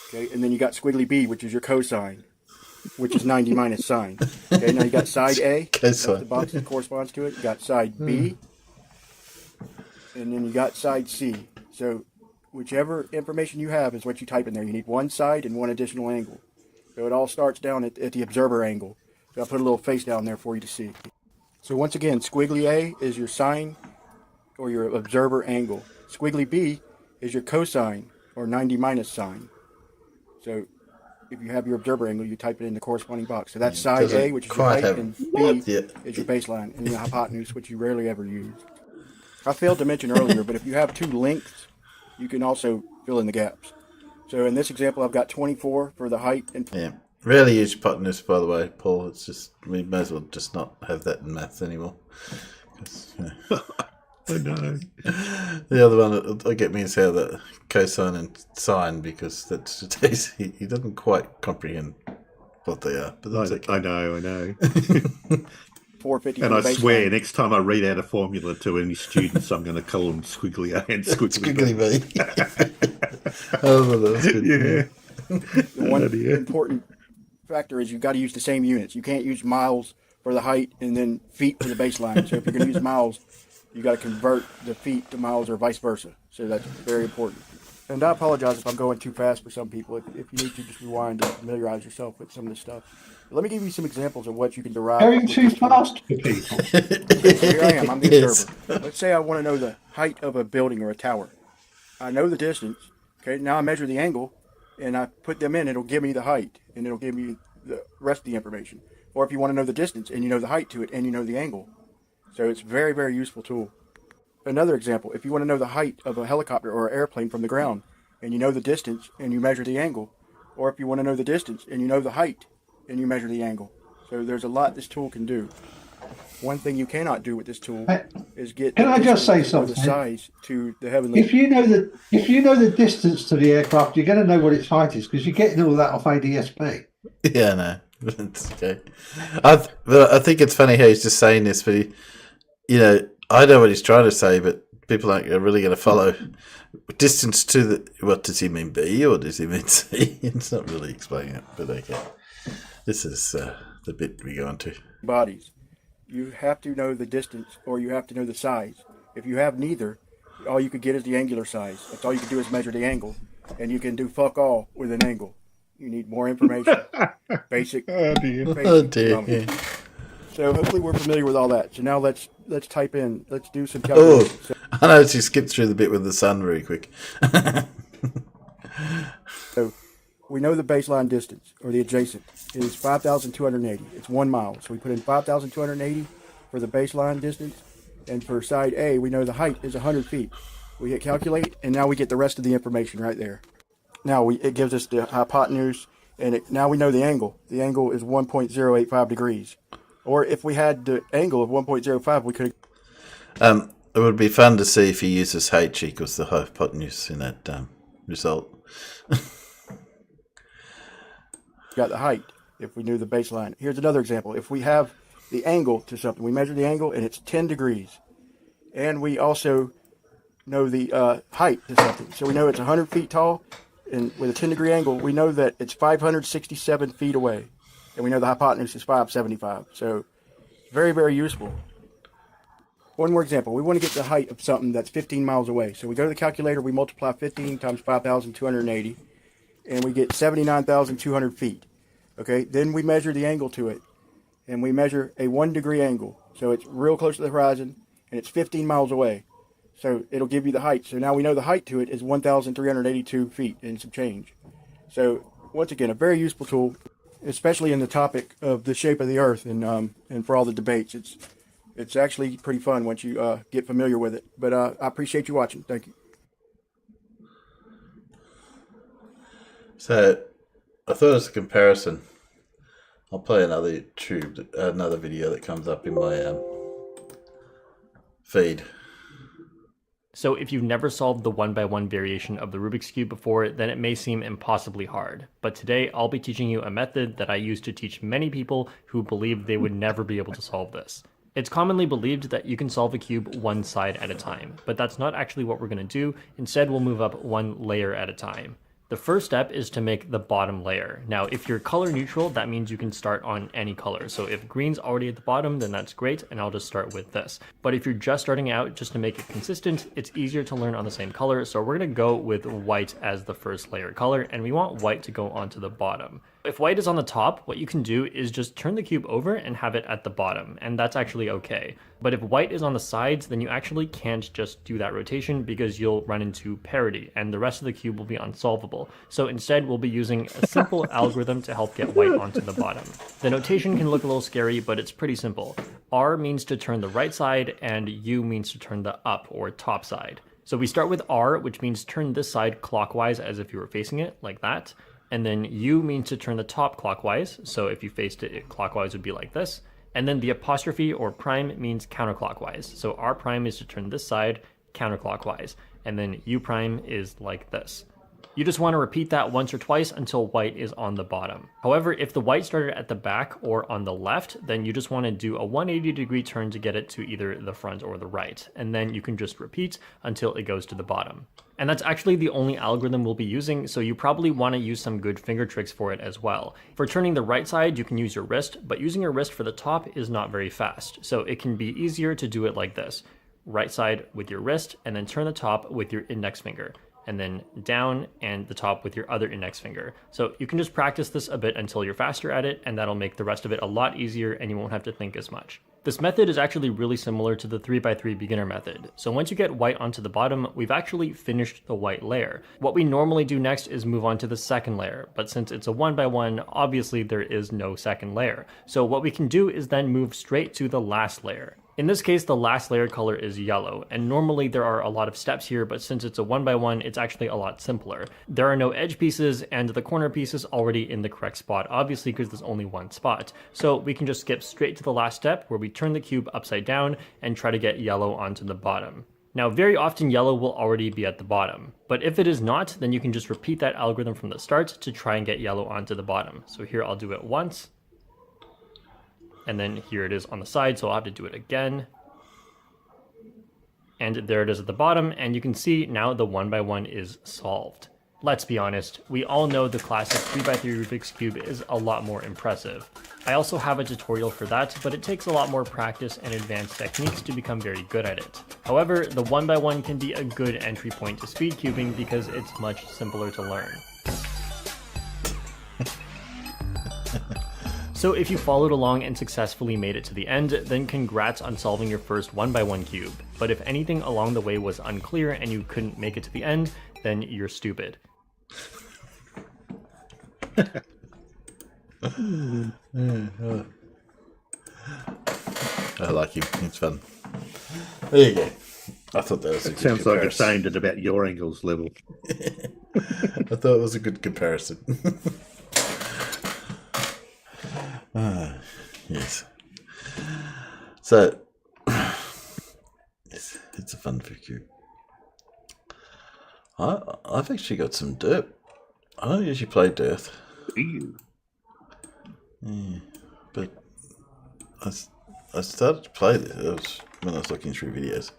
Okay, and then you got squiggly B, which is your cosine, which is 90 minus sine. Okay, now you got side A. That's the box that corresponds to it. You got side B, and then you got side C. So whichever information you have is what you type in there. You need one side and one additional angle. So it all starts down at the observer angle. So I'll put a little face down there for you to see. So once again, squiggly A is your sine, or your observer angle. Squiggly B is your cosine, or 90 minus sine. So if you have your observer angle, you type it in the corresponding box. So that's side A, which is your height, and B is your baseline, and the hypotenuse, which you rarely ever use. I failed to mention earlier, but if you have two lengths, you can also fill in the gaps. So in this example, I've got 24 for the height. And Yeah. Rarely use hypotenuse, by the way, Paul. It's just, we may as well just not have that in maths anymore. I know. The other one that get me is how the cosine and sine, because that's he doesn't quite comprehend what they are. But that's okay. I know. 450 And for I the swear, baseline. next time I read out a formula to any students, I'm going to call them squiggly A and squiggly B. Oh, that's good. Yeah. The one important factor is you've got to use the same units. You can't use miles for the height and then feet for the baseline. So if you're going to use miles, you got to convert the feet to miles or vice versa. So that's very important. And I apologize if I'm going too fast for some people. If you need to, just rewind and familiarize yourself with some of this stuff. But let me give you some examples of what you can derive. Going too fast for people. So here I am. I'm the Yes. observer. Let's say I want to know the height of a building or a tower. I know the distance. Okay, now I measure the angle, and I put them in. It'll give me the height, and it'll give me the rest of the information. Or if you want to know the distance, and you know the height to it, and you know the angle. So it's a very, very useful tool. Another example, if you want to know the height of a helicopter or an airplane from the ground, and you know the distance, and you measure the angle. Or if you want to know the distance, and you know the height, and you measure the angle. So there's a lot this tool can do. One thing you cannot do with this tool is get Can I just say the something? size to the heavenly. If you know the distance to the aircraft, you're going to know what its height is because you're getting all that off ADSB. Yeah, no, it's okay. I think it's funny how he's just saying this, but I know what he's trying to say, but people aren't really going to follow. Distance to the, what does he mean, B or does he mean C? It's not really explaining it, but okay. This is the bit we go on to. Bodies. You have to know the distance or you have to know the size. If you have neither, all you could get is the angular size. That's all you can do is measure the angle. And you can do fuck all with an angle. You need more information. Basic. Oh dear. Yeah. So hopefully we're familiar with all that. So now let's type in. Let's do some calculations. Oh, I know she skipped through the bit with the sun very quick. So we know the baseline distance or the adjacent is 5,280. It's 1 mile. So we put in 5,280 for the baseline distance. And for side A, we know the height is 100 feet. We hit calculate, and now we get the rest of the information right there. Now it gives us the hypotenuse, and now we know the angle. The angle is 1.085 degrees. Or if we had the angle of 1.05, we could. It would be fun to see if he uses h equals the hypotenuse in that result. Got the height if we knew the baseline. Here's another example. If we have the angle to something, we measure the angle, and it's 10 degrees. And we also know the height to something. So we know it's 100 feet tall, and with a 10-degree angle, we know that it's 567 feet away. And we know the hypotenuse is 575. So very, very useful. One more example. We want to get the height of something that's 15 miles away. So we go to the calculator, we multiply 15 times 5,280, and we get 79,200 feet. Okay, then we measure the angle to it, and we measure a 1-degree angle. So it's real close to the horizon, and it's 15 miles away. So it'll give you the height. So now we know the height to it is 1,382 feet and some change. So once again, a very useful tool, especially in the topic of the shape of the Earth and for all the debates. It's actually pretty fun once you get familiar with it. But I appreciate you watching. Thank you. So I thought as a comparison, I'll play another video that comes up in my feed. So if you've never solved the 1x1 variation of the Rubik's Cube before, then it may seem impossibly hard. But today I'll be teaching you a method that I used to teach many people who believed they would never be able to solve this. It's commonly believed that you can solve a cube one side at a time, but that's not actually what we're going to do. Instead, we'll move up one layer at a time. The first step is to make the bottom layer. Now, if you're color neutral, that means you can start on any color. So if green's already at the bottom, then that's great, and I'll just start with this. But if you're just starting out, just to make it consistent, it's easier to learn on the same color. So we're gonna go with white as the first layer color, and we want white to go onto the bottom. If white is on the top, what you can do is just turn the cube over and have it at the bottom, and that's actually okay. But if white is on the sides, then you actually can't just do that rotation because you'll run into parity, and the rest of the cube will be unsolvable. So instead, we'll be using a simple algorithm to help get white onto the bottom. The notation can look a little scary, but it's pretty simple. R means to turn the right side, and U means to turn the up or top side. So we start with R, which means turn this side clockwise as if you were facing it, like that. And then U means to turn the top clockwise, so if you faced it clockwise would be like this. And then the apostrophe or prime means counterclockwise. So R prime is to turn this side counterclockwise, and then U prime is like this. You just want to repeat that once or twice until white is on the bottom. However, if the white started at the back or on the left, then you just want to do a 180-degree turn to get it to either the front or the right. And then you can just repeat until it goes to the bottom. And that's actually the only algorithm we'll be using, so you probably want to use some good finger tricks for it as well. For turning the right side, you can use your wrist, but using your wrist for the top is not very fast. So it can be easier to do it like this. Right side with your wrist, and then turn the top with your index finger. and then down and the top with your other index finger. So you can just practice this a bit until you're faster at it, and that'll make the rest of it a lot easier and you won't have to think as much. This method is actually really similar to the 3x3 beginner method. So once you get white onto the bottom, we've actually finished the white layer. What we normally do next is move on to the second layer, but since it's a 1x1, obviously there is no second layer. So what we can do is then move straight to the last layer. In this case, the last layer color is yellow, and normally there are a lot of steps here, but since it's a 1x1, it's actually a lot simpler. There are no edge pieces, and the corner piece is already in the correct spot, obviously because there's only one spot. So we can just skip straight to the last step, where we turn the cube upside down and try to get yellow onto the bottom. Now, very often yellow will already be at the bottom, but if it is not, then you can just repeat that algorithm from the start to try and get yellow onto the bottom. So here I'll do it once. And then here it is on the side, so I'll have to do it again. And there it is at the bottom, and you can see now the 1x1 is solved. Let's be honest, we all know the classic 3x3 Rubik's Cube is a lot more impressive. I also have a tutorial for that, but it takes a lot more practice and advanced techniques to become very good at it. However, the 1x1 can be a good entry point to speed cubing because it's much simpler to learn. So if you followed along and successfully made it to the end, then congrats on solving your first 1x1 cube. But if anything along the way was unclear and you couldn't make it to the end, then you're stupid. I like him. It's fun. There you go. I thought that was a good Sounds comparison. like it's aimed at about your angles level. I thought it was a good comparison. Yes. So, it's a fun figure. I've actually got some dirt. I don't usually play dirt. Yeah, but I started to play this when I was looking through videos.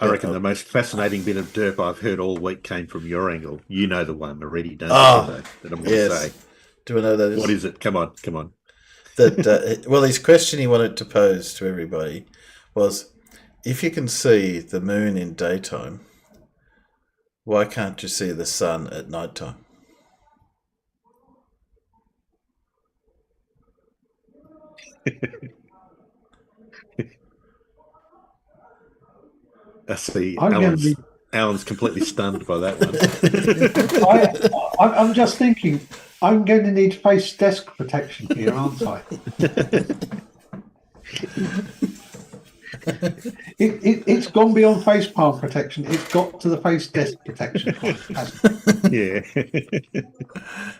I reckon the most fascinating bit of derp I've heard all week came from your angle. You know the one already, don't you? That I'm going to say. Do I know that? What is it? Come on. Well, his question he wanted to pose to everybody was, if you can see the moon in daytime, why can't you see the sun at nighttime? I see. I'm Alan's completely stunned by that one. I'm just thinking, I'm going to need face desk protection here, aren't I? It's gone beyond face palm protection. It's got to the face desk protection. Yeah.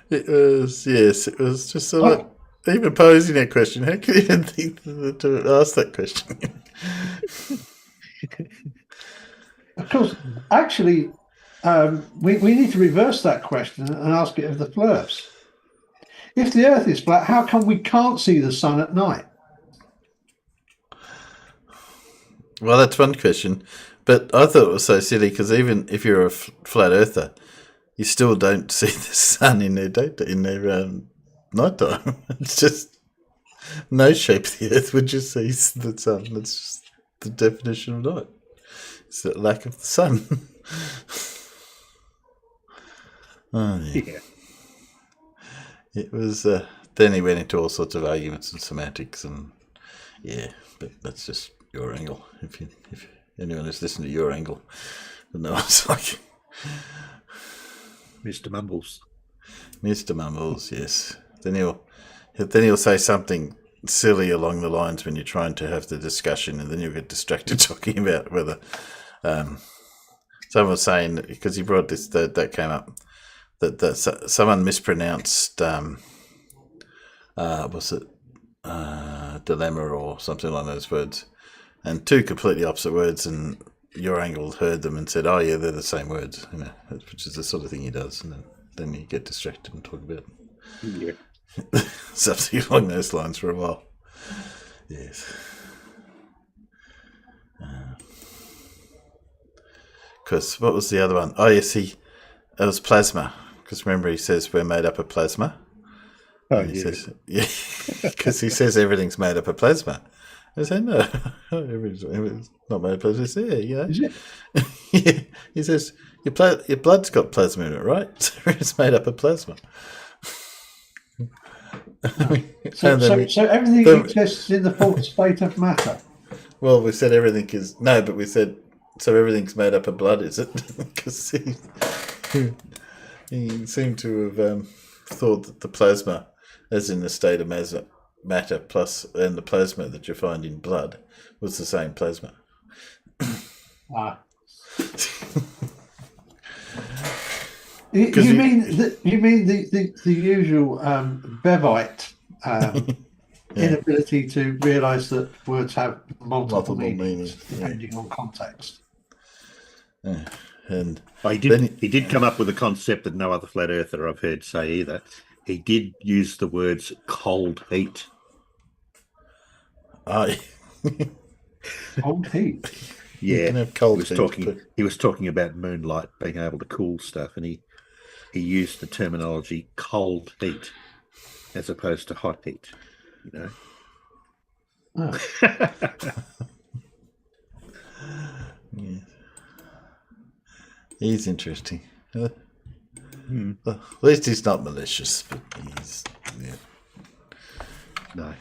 It was, yes, it was just sort of, even posing that question, how could you even think to ask that question? Of course, actually, we need to reverse that question and ask it of the flirts. If the Earth is flat, how come we can't see the sun at night? Well, that's one question, but I thought it was so silly because even if you're a flat earther, you still don't see the sun in their nighttime. It's just no shape of the Earth would just see the sun. That's just the definition of night. It's the lack of the sun. Oh, yeah. It was. Then he went into all sorts of arguments and semantics, and yeah, but that's just your angle. If anyone who's listened to your angle, would know what it's like. Mr. Mumbles. Mr. Mumbles, yes. Then he'll say something silly along the lines when you're trying to have the discussion, and then you'll get distracted talking about whether someone was saying, because he brought this that came up, that someone mispronounced was it dilemma or something like those words, and two completely opposite words, and your angle heard them and said, oh yeah, they're the same words, which is the sort of thing he does, and then you get distracted and talk about something along those lines for a while. Yes. Because what was the other one? Oh yes, it was plasma. Because remember, he says we're made up of plasma. Oh, he says, yeah, because he says everything's made up of plasma, I said, no, everything's not made of plasma. It's there, you know. Is it? Yeah. He says, your blood's got plasma in it, right? So it's made up of plasma. So everything exists in the full state of matter. Well, we said everything is... No, but we said... So everything's made up of blood, is it? Because he seemed to have thought that the plasma, as in the state of matter, plus and the plasma that you find in blood, was the same plasma. Ah. You mean the usual Bevite inability to realise that words have multiple meanings depending on context. Yeah. And he did come up with a concept that no other flat earther I've heard say either. He did use the words cold heat. Cold heat. Yeah, he was talking about moonlight being able to cool stuff, and he used the terminology cold heat as opposed to hot heat. You know. Oh. Yeah. He's interesting. At least he's not malicious, but he's no.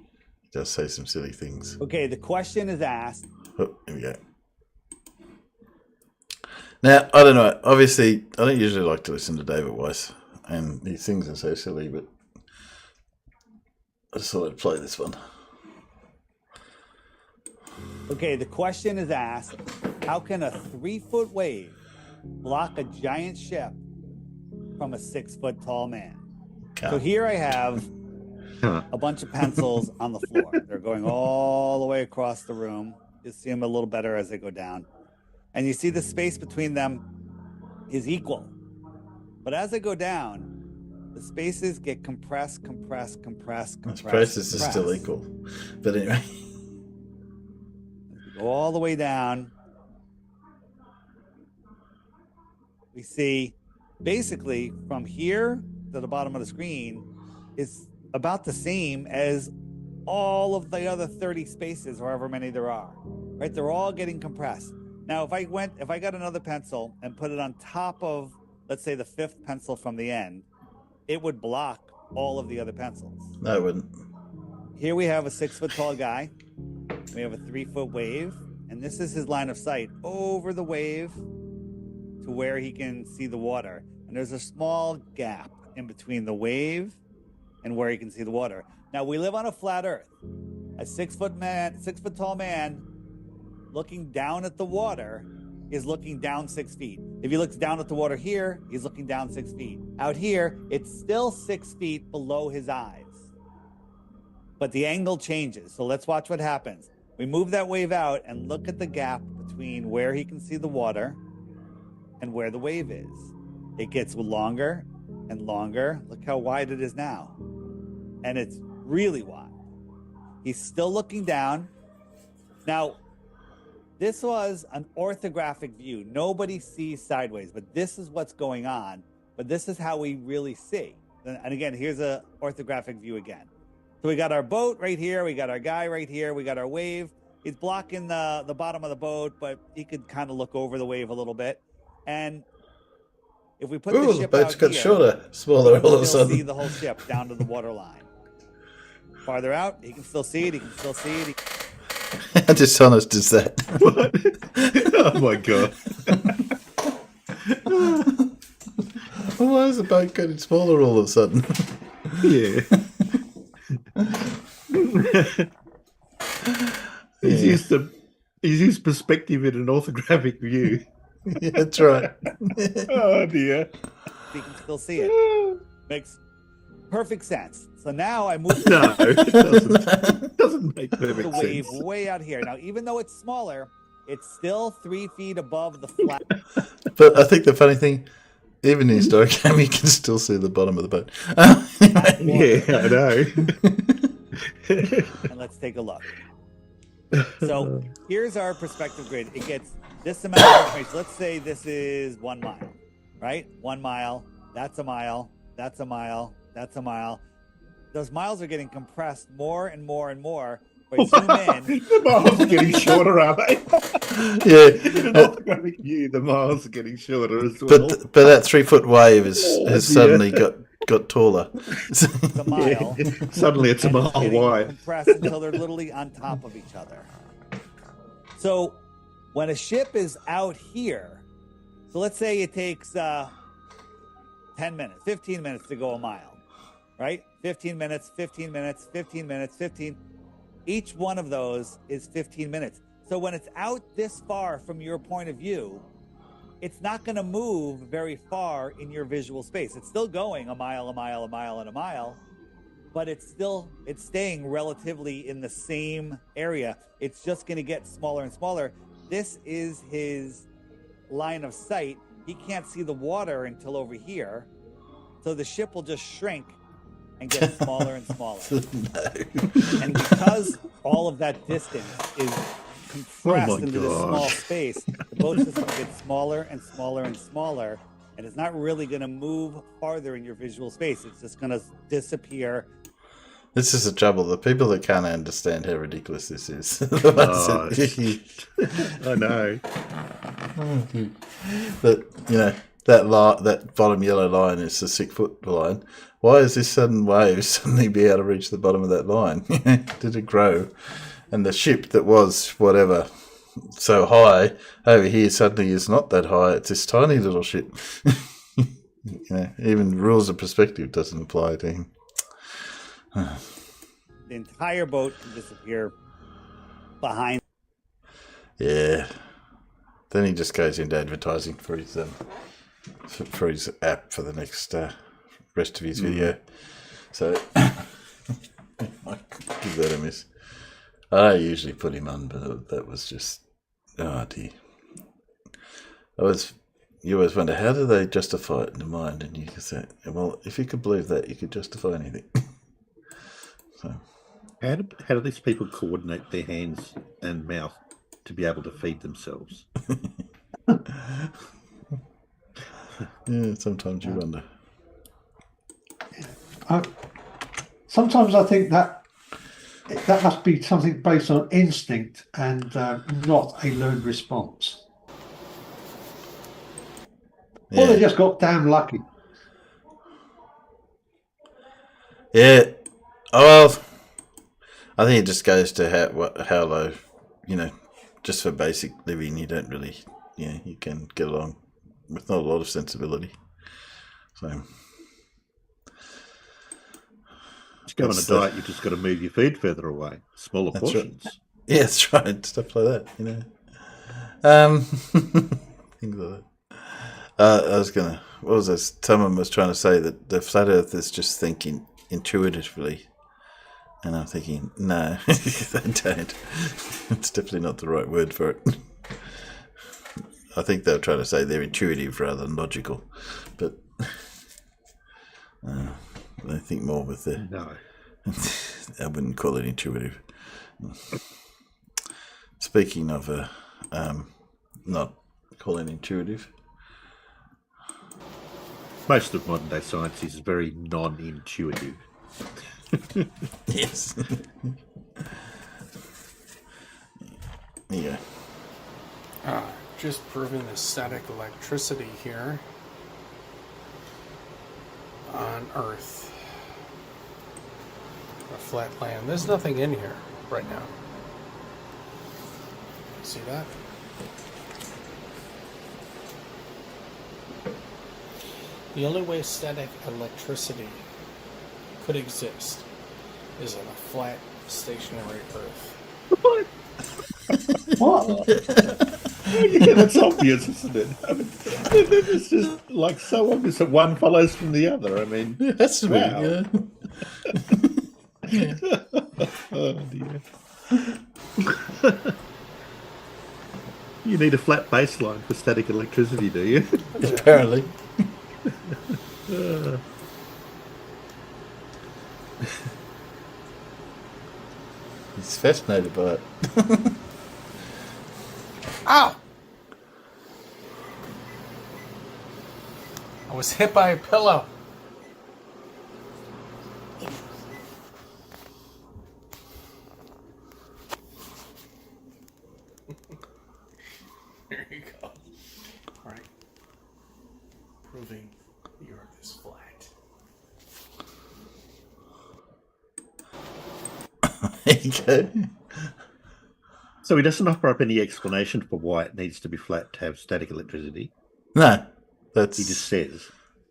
He does say some silly things. Okay, the question is asked. Oh, here we go. Now, I don't know. Obviously, I don't usually like to listen to David Weiss, and these things are so silly, but I just thought I'd play this one. Okay, the question is asked, how can a 3-foot wave block a giant ship from a 6-foot tall man? So here I have a bunch of pencils on the floor. They're going all the way across the room. You'll see them a little better as they go down. And you see the space between them is equal. But as I go down, the spaces get compressed. The spaces are still equal. But anyway. Go all the way down. We see basically from here to the bottom of the screen is about the same as all of the other 30 spaces, however many there are, right? They're all getting compressed. Now, if I got another pencil and put it on top of, let's say, the 5th pencil from the end, it would block all of the other pencils. No, it wouldn't. Here we have a 6-foot tall guy. We have a 3-foot wave, and this is his line of sight over the wave to where he can see the water. And there's a small gap in between the wave and where he can see the water. Now, we live on a flat earth. A 6-foot tall man looking down at the water is looking down 6 feet. If he looks down at the water here, he's looking down 6 feet. Out here, it's still 6 feet below his eyes. But the angle changes. So let's watch what happens. We move that wave out and look at the gap between where he can see the water and where the wave is. It gets longer and longer. Look how wide it is now. And it's really wide. He's still looking down. Now, this was an orthographic view. Nobody sees sideways, but this is what's going on. But this is how we really see. And again, here's an orthographic view again. So we got our boat right here. We got our guy right here. We got our wave. He's blocking the bottom of the boat, but he could kind of look over the wave a little bit. And if we put the ship boat's out got here, shorter, smaller all of a sudden. See the whole ship down to the water line. Farther out, he can still see it. He can still see it. How dishonest is that? Oh my god! Why is the boat getting smaller all of a sudden? Yeah. He's used perspective in an orthographic view. Yeah, that's right. Oh dear. You can still see it. Makes perfect sense. So now I move No, it doesn't. It doesn't make perfect the wave sense. way out here. Now, even though it's smaller, it's still 3 feet above the flat. But I think the funny thing, even in Storicam, you can still see the bottom of the boat. Yeah, I know. And let's take a look. So here's our perspective grid. It gets this amount of information. Let's say this is 1 mile, right? 1 mile. That's a mile. That's a mile. That's a mile. those miles are getting compressed more and more and more. If I zoom in, The miles are getting shorter, are they? Yeah. In an orthographic view, the miles are getting shorter as well. But that 3-foot wave has suddenly got taller. it's a mile. Yeah, suddenly it's a and mile it's getting wide. compressed until they're literally on top of each other. So when a ship is out here, so let's say it takes 10 minutes, 15 minutes to go a mile, right? 15 minutes, 15 minutes, 15 minutes, 15. Each one of those is 15 minutes. So when it's out this far from your point of view, it's not going to move very far in your visual space. It's still going a mile, a mile, a mile, and a mile, but it's staying relatively in the same area. It's just going to get smaller and smaller. This is his line of sight. He can't see the water until over here. So the ship will just shrink and get smaller and smaller. And because all of that distance is compressed into this small space, the boat system gets smaller and smaller and smaller, and it's not really going to move farther in your visual space. It's just going to disappear. This is the trouble. The people that can't understand how ridiculous this is. I know. That that bottom yellow line is the 6-foot line. Why is this sudden wave suddenly be able to reach the bottom of that line? Did it grow? And the ship that was whatever so high over here suddenly is not that high. It's this tiny little ship. Even rules of perspective doesn't apply to him. The entire boat can disappear behind. Yeah. Then he just goes into advertising for his app for the next rest of his video. So I give that a miss. I usually put him on, but that was just dear. You always wonder, how do they justify it in the mind? And you can say, well, if you could believe that, you could justify anything. So, how do these people coordinate their hands and mouth to be able to feed themselves? Yeah, sometimes you wonder. Sometimes I think that must be something based on instinct and not a learned response. Yeah. Or they just got damn lucky. Yeah. Oh, well, I think it just goes to how low, just for basic living, you don't really, you can get along with not a lot of sensibility. So, to go on a diet, you've just got to move your food further away, smaller portions. Right. Yeah, that's right. Stuff like that, things like that. What was this? Someone was trying to say that the flat earth is just thinking intuitively. And I'm thinking, no, they don't. It's definitely not the right word for it. I think they were trying to say they're intuitive rather than logical. But they think more with the... No. I wouldn't call it intuitive. Speaking of not calling intuitive... Most of modern day science is very non-intuitive. Yes. Yeah. Just proving the static electricity here on Earth. A flat land. There's nothing in here right now. See that? The only way static electricity could exist is on a flat, stationary Earth. What? What? Yeah, that's obvious, isn't it? I mean, it's just like so obvious that one follows from the other. I mean, it has to be. Yeah. Oh dear. You need a flat baseline for static electricity, do you? Apparently. He's fascinated by it. Ow! I was hit by a pillow. There you go. So he doesn't offer up any explanation for why it needs to be flat to have static electricity. No, that's... He just says,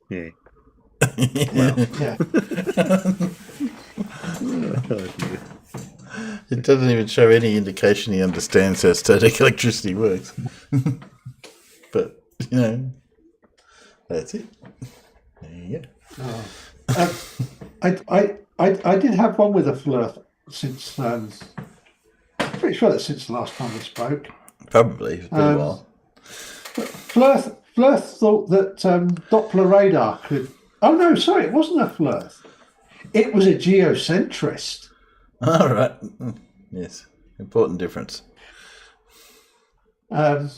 yeah. Well, yeah. It doesn't even show any indication he understands how static electricity works. But, you know, that's it. There you go. I did have one with a flirt since, I'm pretty sure that's since the last time we spoke. Probably, it's been a while. Flirt thought that Doppler radar could... Oh, no, sorry, it wasn't a flirt. It was a geocentrist. All right. Yes, important difference. Thought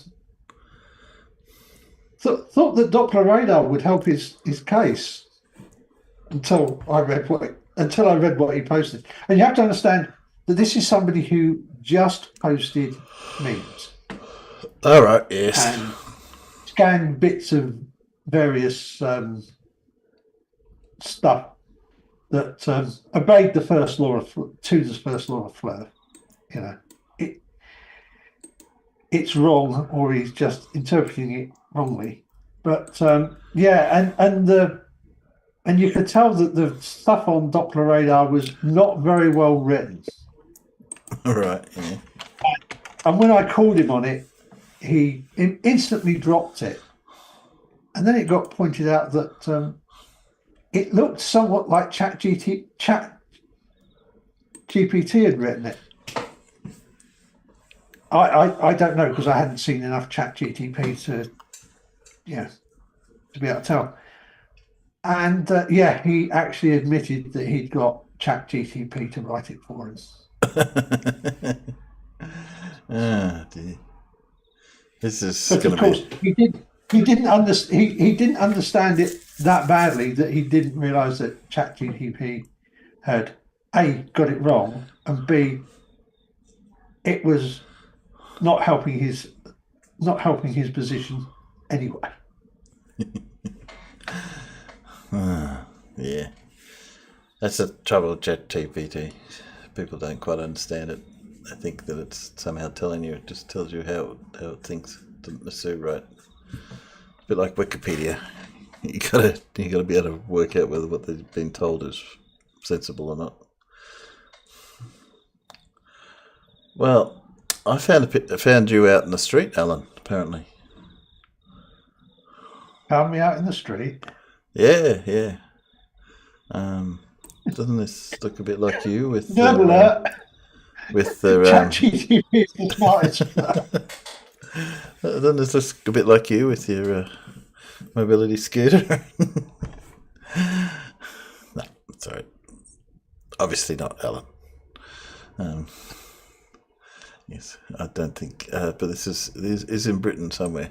that Doppler radar would help his case until I read what he posted. And you have to understand that this is somebody who just posted memes. All right. Yes. And scanned bits of various stuff that obeyed the first law of Tudor's first law of Flirt. You know, it's wrong, or he's just interpreting it wrongly. But yeah, and you could tell that the stuff on Doppler radar was not very well written. Right. Yeah. And when I called him on it, he instantly dropped it. And then it got pointed out that it looked somewhat like ChatGPT had written it. I don't know, because I hadn't seen enough ChatGPT to be able to tell. And yeah, he actually admitted that he'd got ChatGPT to write it for him. Ah, dear. This is But of course, he didn't understand it that badly that he didn't realise that ChatGPT had A, got it wrong, and B, it was not helping his position anyway. Yeah, that's the trouble with ChatGPT. People don't quite understand it. They think that it's somehow telling you. It just tells you how it thinks. It doesn't necessarily right. A bit like Wikipedia. You gotta be able to work out whether what they've been told is sensible or not. Well, I found you out in the street, Alan. Apparently. Found me out in the street. Yeah. Doesn't this look a bit like you with with the ChatGPT is the smartest. Doesn't this look a bit like you with your mobility scooter? No, it's all right. Obviously not, Alan. Yes, I don't think. But this is in Britain somewhere.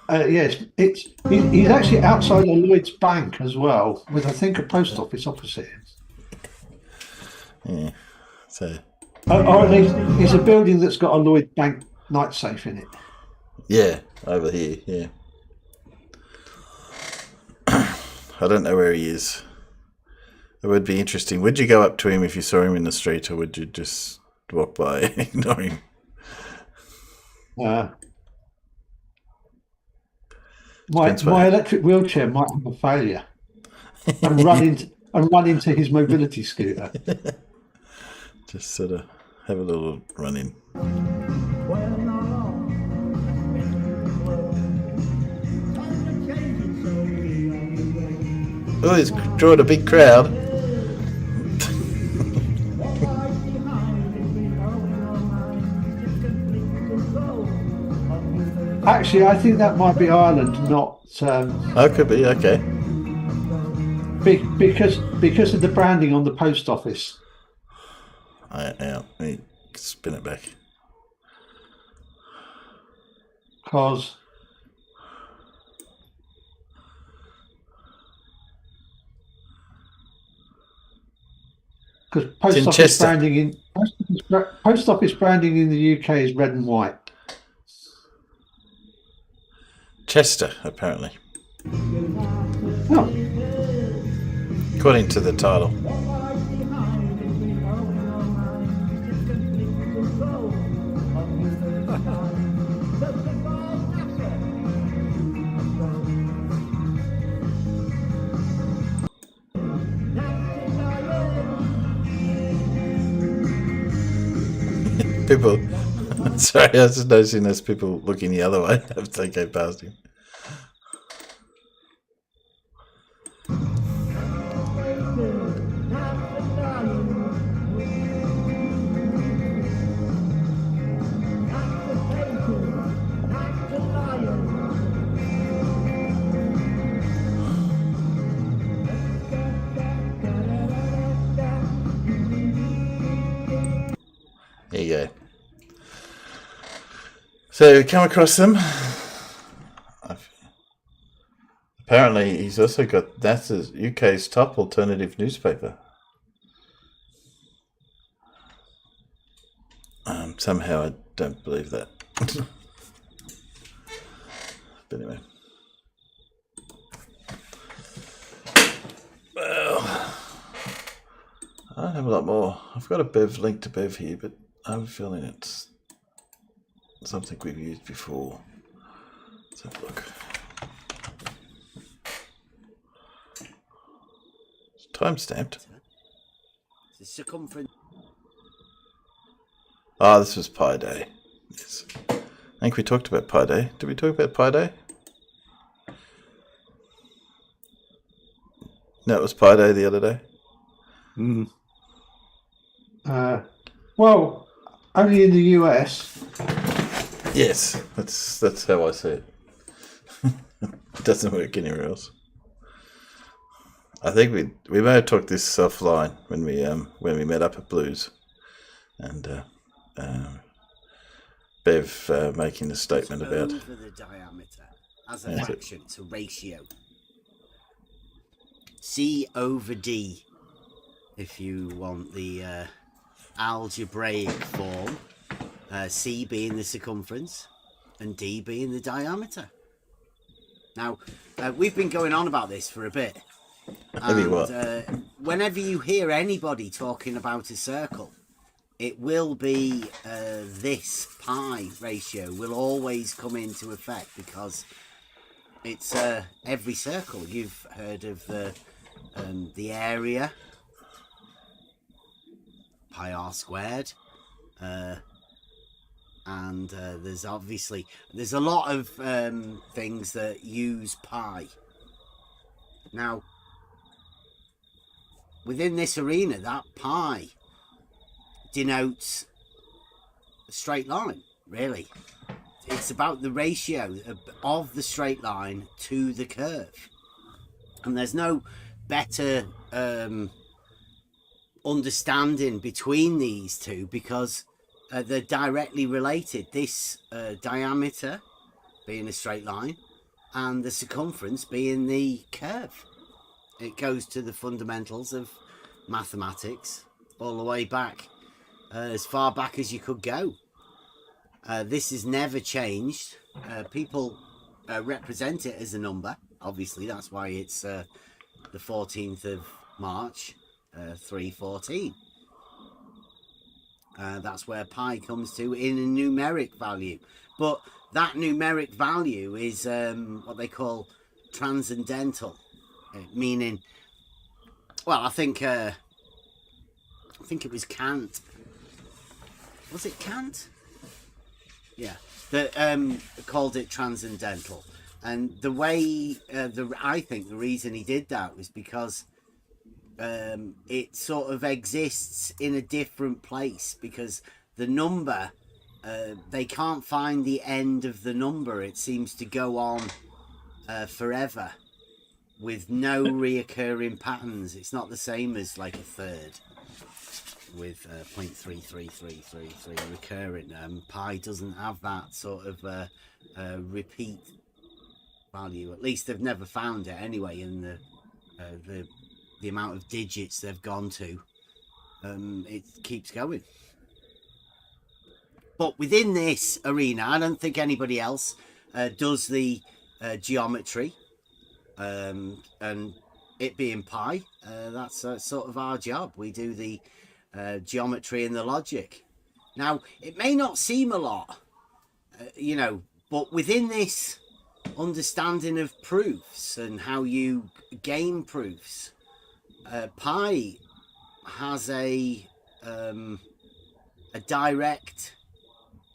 Yes, he's actually outside a Lloyd's Bank as well, with I think a post office opposite him. Yeah, so. Or at least it's a building that's got a Lloyd's Bank night safe in it. Yeah, over here. Yeah. I don't know where he is. It would be interesting. Would you go up to him if you saw him in the street, or would you just walk by and ignore him? My electric wheelchair might have a failure and run into his mobility scooter. Just sort of have a little run in. Oh, he's drawing a big crowd. Actually, I think that might be Ireland, not. Oh, could be, okay. Because of the branding on the post office. Let me spin it back. Because post office branding in the UK is red and white. Chester, apparently. Oh. According to the title. people. Sorry, I was just noticing there's people looking the other way as they go past him. There you go. So we come across him. Apparently, he's also got NASA's UK's top alternative newspaper. Somehow I don't believe that. But anyway. Well, I don't have a lot more. I've got a link to Bev here, but I have a feeling it's something we've used before. Let's have a look. It's time-stamped. The circumference. Ah, this was Pi Day. Yes. I think we talked about Pi Day. Did we talk about Pi Day? No, it was Pi Day the other day. Well, only in the US. Yes, that's how I see it. It doesn't work anywhere else. I think we may have talked this offline when we met up at Blues, and Bev making a statement about over the diameter as a fraction, it's a ratio. C over D, if you want the algebraic form. C being the circumference and D being the diameter. Now, we've been going on about this for a bit. And whenever you hear anybody talking about a circle, it will be this pi ratio will always come into effect, because it's every circle. You've heard of the area, pi r squared, and there's a lot of things that use pi. Now, within this arena, that pi denotes a straight line, really. It's about the ratio of the straight line to the curve. And there's no better understanding between these two, because they're directly related. This diameter being a straight line and the circumference being the curve. It goes to the fundamentals of mathematics all the way back, as far back as you could go. This has never changed. People represent it as a number. Obviously, that's why it's the 14th of March, 314. That's where pi comes to in a numeric value. But that numeric value is what they call transcendental, meaning, well, I think it was Kant. Was it Kant? Yeah, that called it transcendental. And the way, I think the reason he did that was because it sort of exists in a different place, because the number, they can't find the end of the number. It seems to go on forever with no reoccurring patterns. It's not the same as like a third with 0.33333 recurring. Pi doesn't have that sort of repeat value. At least they've never found it anyway in the amount of digits they've gone to. It keeps going. But within this arena, I don't think anybody else does the geometry, and it being pi, that's sort of our job. We do the geometry and the logic. Now, it may not seem a lot, but within this understanding of proofs and how you gain proofs, pi has a direct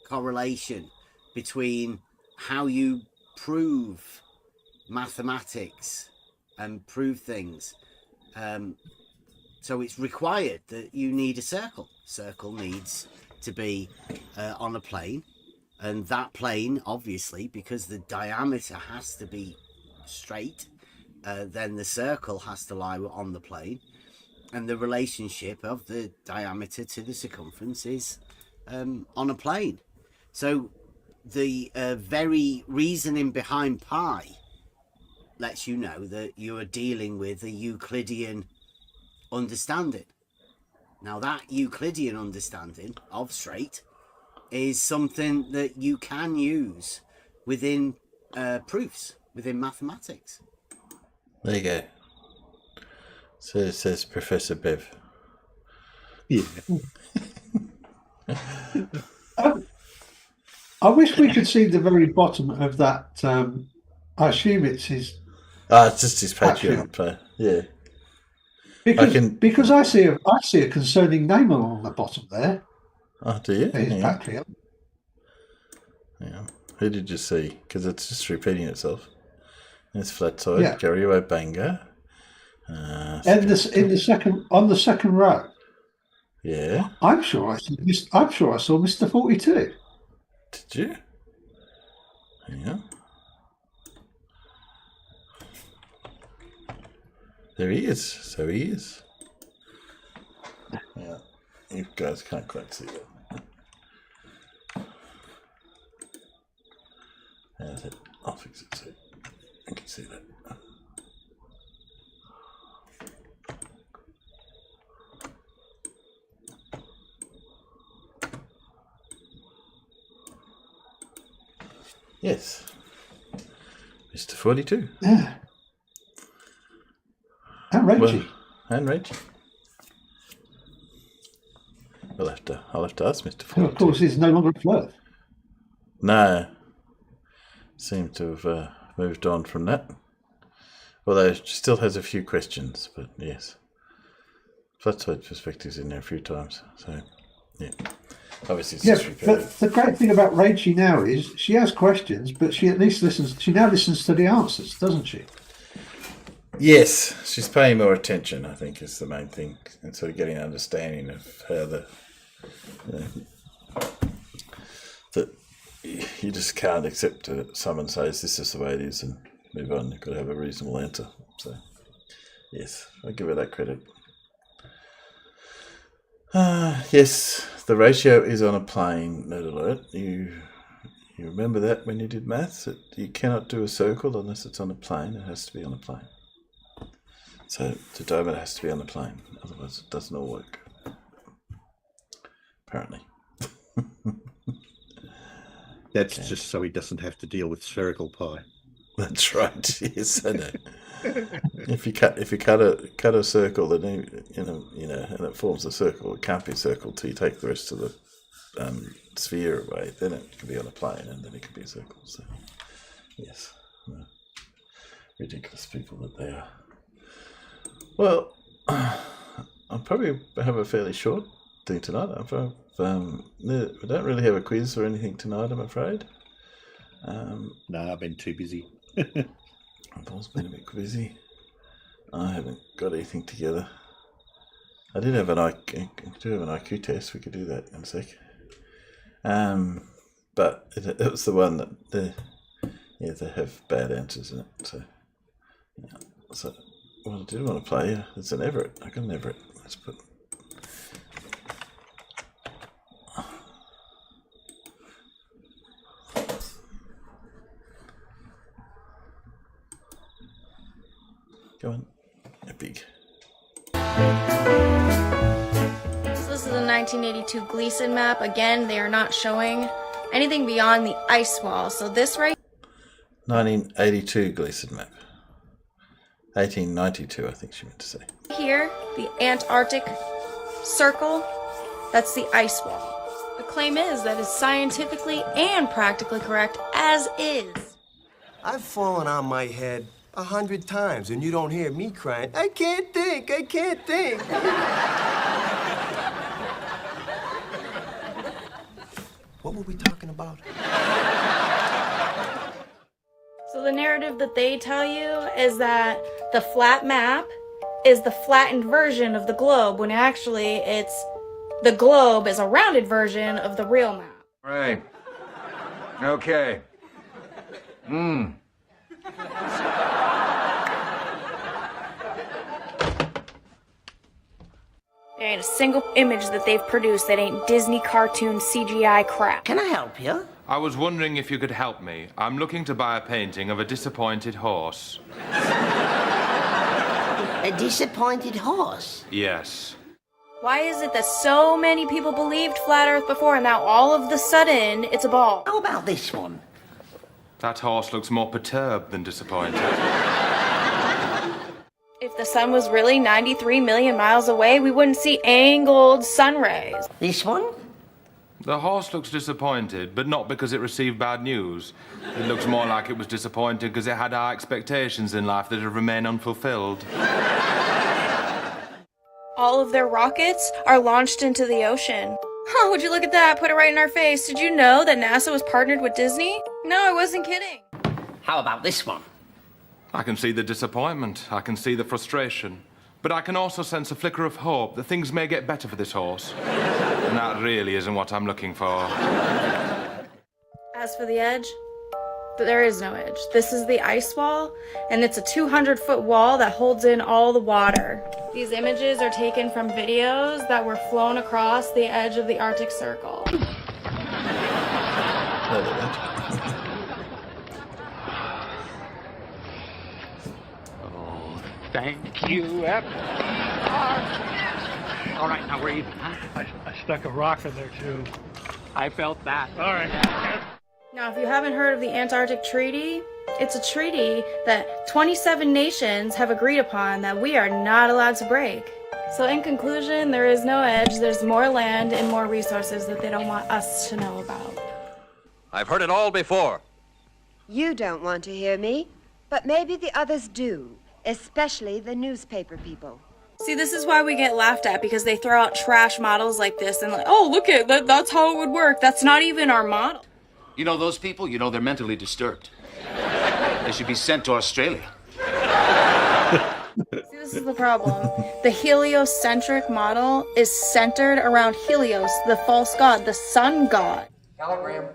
correlation between how you prove mathematics and prove things. So it's required that you need a circle. Circle needs to be on a plane, and that plane, obviously, because the diameter has to be straight, then the circle has to lie on the plane, and the relationship of the diameter to the circumference is on a plane. So the very reasoning behind pi lets you know that you are dealing with a Euclidean understanding. Now that Euclidean understanding of straight is something that you can use within proofs, within mathematics. There you go. So it says Professor Bev. Yeah. I wish we could see the very bottom of that. I assume it's his. It's just his Patreon player. Yeah. Because I see a concerning name along the bottom there. Oh, do you? His Patreon. Yeah. Who did you see? Because it's just repeating itself. There's Flatside, Gary Obanga. And in the second row. Yeah. I'm sure I saw Mr. 42. Did you? Yeah. There he is. So he is. Yeah. You guys can't quite see that. There's it. I'll fix it so you can see that. Yes. Mr. 42. Yeah. And Reggie. Well, and Reggie. I'll have to ask Mr. 42. Who, of course, is no longer a flirt. No. Seem to have moved on from that. Although she still has a few questions, but yes. Flatside perspectives in there a few times. So, yeah. Obviously, it's just repetitive. But the great thing about Reggie now is she has questions, but she at least listens. She now listens to the answers, doesn't she? Yes, she's paying more attention, I think, is the main thing, and sort of getting an understanding of how that you just can't accept that someone says this is the way it is and move on. You've got to have a reasonable answer. So, yes, I give her that credit. Yes, the ratio is on a plane, nerd alert. You remember that when you did maths, that you cannot do a circle unless it's on a plane. It has to be on a plane. So the diameter has to be on the plane, otherwise it doesn't all work. Apparently. That's just so he doesn't have to deal with spherical pi. That's right. Yes, I know. If you cut a circle, then and it forms a circle. It can't be a circle till you take the rest of the sphere away. Then it can be on a plane, and then it can be a circle. So, yes, ridiculous people that they are. Well, I'll probably have a fairly short thing tonight. We don't really have a quiz or anything tonight, I'm afraid. No, I've been too busy. I've also been a bit busy. I haven't got anything together. I do have an IQ test. We could do that in a sec. But it was the one that they have bad answers in it. So what I did want to play, it's an Everett. I got an Everett. Let's put. Go on. Epic. So this is a 1982 Gleason map. Again, they are not showing anything beyond the ice wall. So this right 1982 Gleason map. 1892, I think she meant to say. here, the Antarctic Circle, that's the ice wall. The claim is that it's scientifically and practically correct as is. I've fallen on my head 100 times, and you don't hear me crying, I can't think, I can't think. What were we talking about? So the narrative that they tell you is that the flat map is the flattened version of the globe, when actually the globe is a rounded version of the real map. Right. Okay. There ain't a single image that they've produced that ain't Disney cartoon CGI crap. Can I help you? I was wondering if you could help me. I'm looking to buy a painting of a disappointed horse. A disappointed horse? Yes. Why is it that so many people believed flat Earth before, and now all of the sudden it's a ball? How about this one? That horse looks more perturbed than disappointed. If the sun was really 93 million miles away, we wouldn't see angled sun rays. This one? The horse looks disappointed, but not because it received bad news. It looks more like it was disappointed because it had high expectations in life that have remained unfulfilled. All of their rockets are launched into the ocean. Oh, would you look at that? Put it right in our face. Did you know that NASA was partnered with Disney? No, I wasn't kidding. How about this one? I can see the disappointment. I can see the frustration. But I can also sense a flicker of hope that things may get better for this horse. And that really isn't what I'm looking for. As for the edge, there is no edge. This is the ice wall, and it's a 200-foot wall that holds in all the water. These images are taken from videos that were flown across the edge of the Arctic Circle. Oh, thank you, Ep. All right, now we're even, huh? I stuck a rock in there too. I felt that. All right. Now, if you haven't heard of the Antarctic Treaty, it's a treaty that 27 nations have agreed upon that we are not allowed to break. So in conclusion, there is no edge, there's more land and more resources that they don't want us to know about. I've heard it all before. You don't want to hear me, but maybe the others do, especially the newspaper people. See, this is why we get laughed at, because they throw out trash models like this and like, oh, look at that, that's how it would work. That's not even our model. You know those people? You know they're mentally disturbed. They should be sent to Australia. See, this is the problem. The heliocentric model is centered around Helios, the false god, the sun god. Telegram.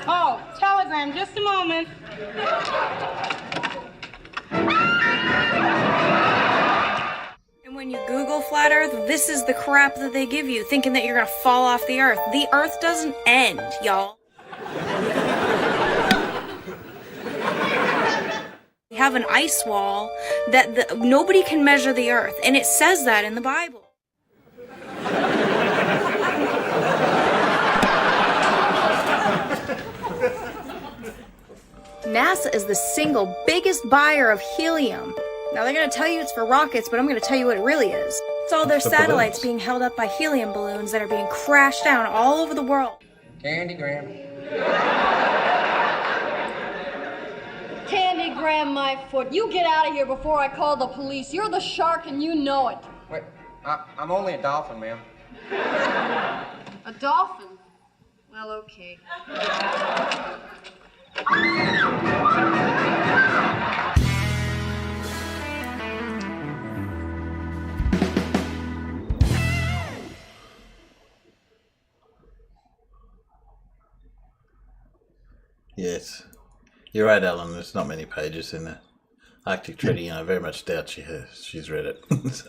Oh, telegram, just a moment. And when you Google flat Earth, this is the crap that they give you, thinking that you're gonna fall off the Earth. The Earth doesn't end, y'all. We have an ice wall that nobody can measure the Earth, and it says that in the Bible. NASA is the single biggest buyer of helium. Now they're going to tell you it's for rockets, but I'm going to tell you what it really is. It's all their satellites being held up by helium balloons that are being crashed down all over the world. Candygram. Candygram my foot. You get out of here before I call the police. You're the shark and you know it. Wait, I'm only a dolphin, ma'am. A dolphin? Well, okay. Yes. You're right, Alan. There's not many pages in the Arctic Treaty, and I very much doubt she's read it. So.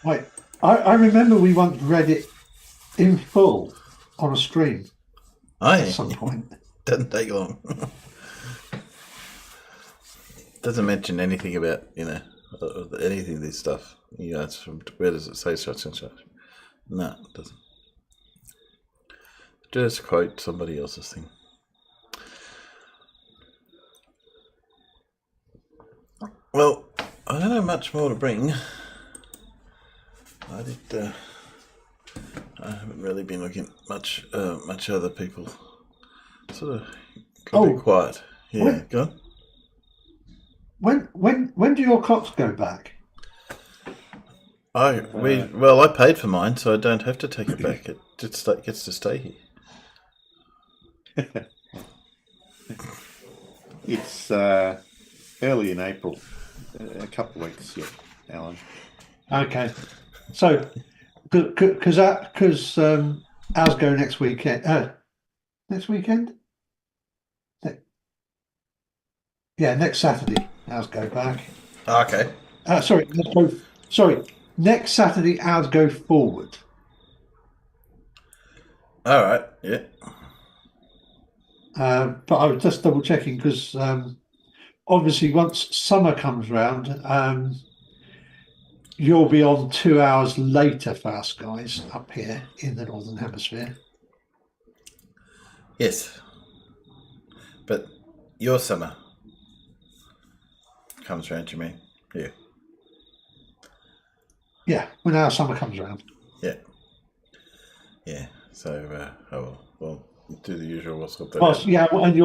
Wait, I remember we once read it in full on a stream. Oh, yeah. At some point. Doesn't take long. Doesn't mention anything about, anything of this stuff. You know, it's from, where does it say such and such? No, it doesn't. Just quote somebody else's thing. Well, I don't have much more to bring. I haven't really been looking at much other people. Sort of got a bit quiet. Yeah, go on. When do your clocks go back? I paid for mine, so I don't have to take it back. It just gets to stay here. It's early in April, a couple of weeks yet, Alan. Okay, so because ours go next weekend. Next weekend? Yeah, next Saturday. Ours go back. Okay. Sorry. Next Saturday, ours go forward. All right. Yeah. But I was just double checking because obviously once summer comes round, you'll be on 2 hours later for us guys up here in the Northern Hemisphere. Yes. But your summer comes round, you mean? Yeah. Yeah, when our summer comes around. Yeah. Yeah. So, we'll do the usual. We'll sort that Well, out. yeah, and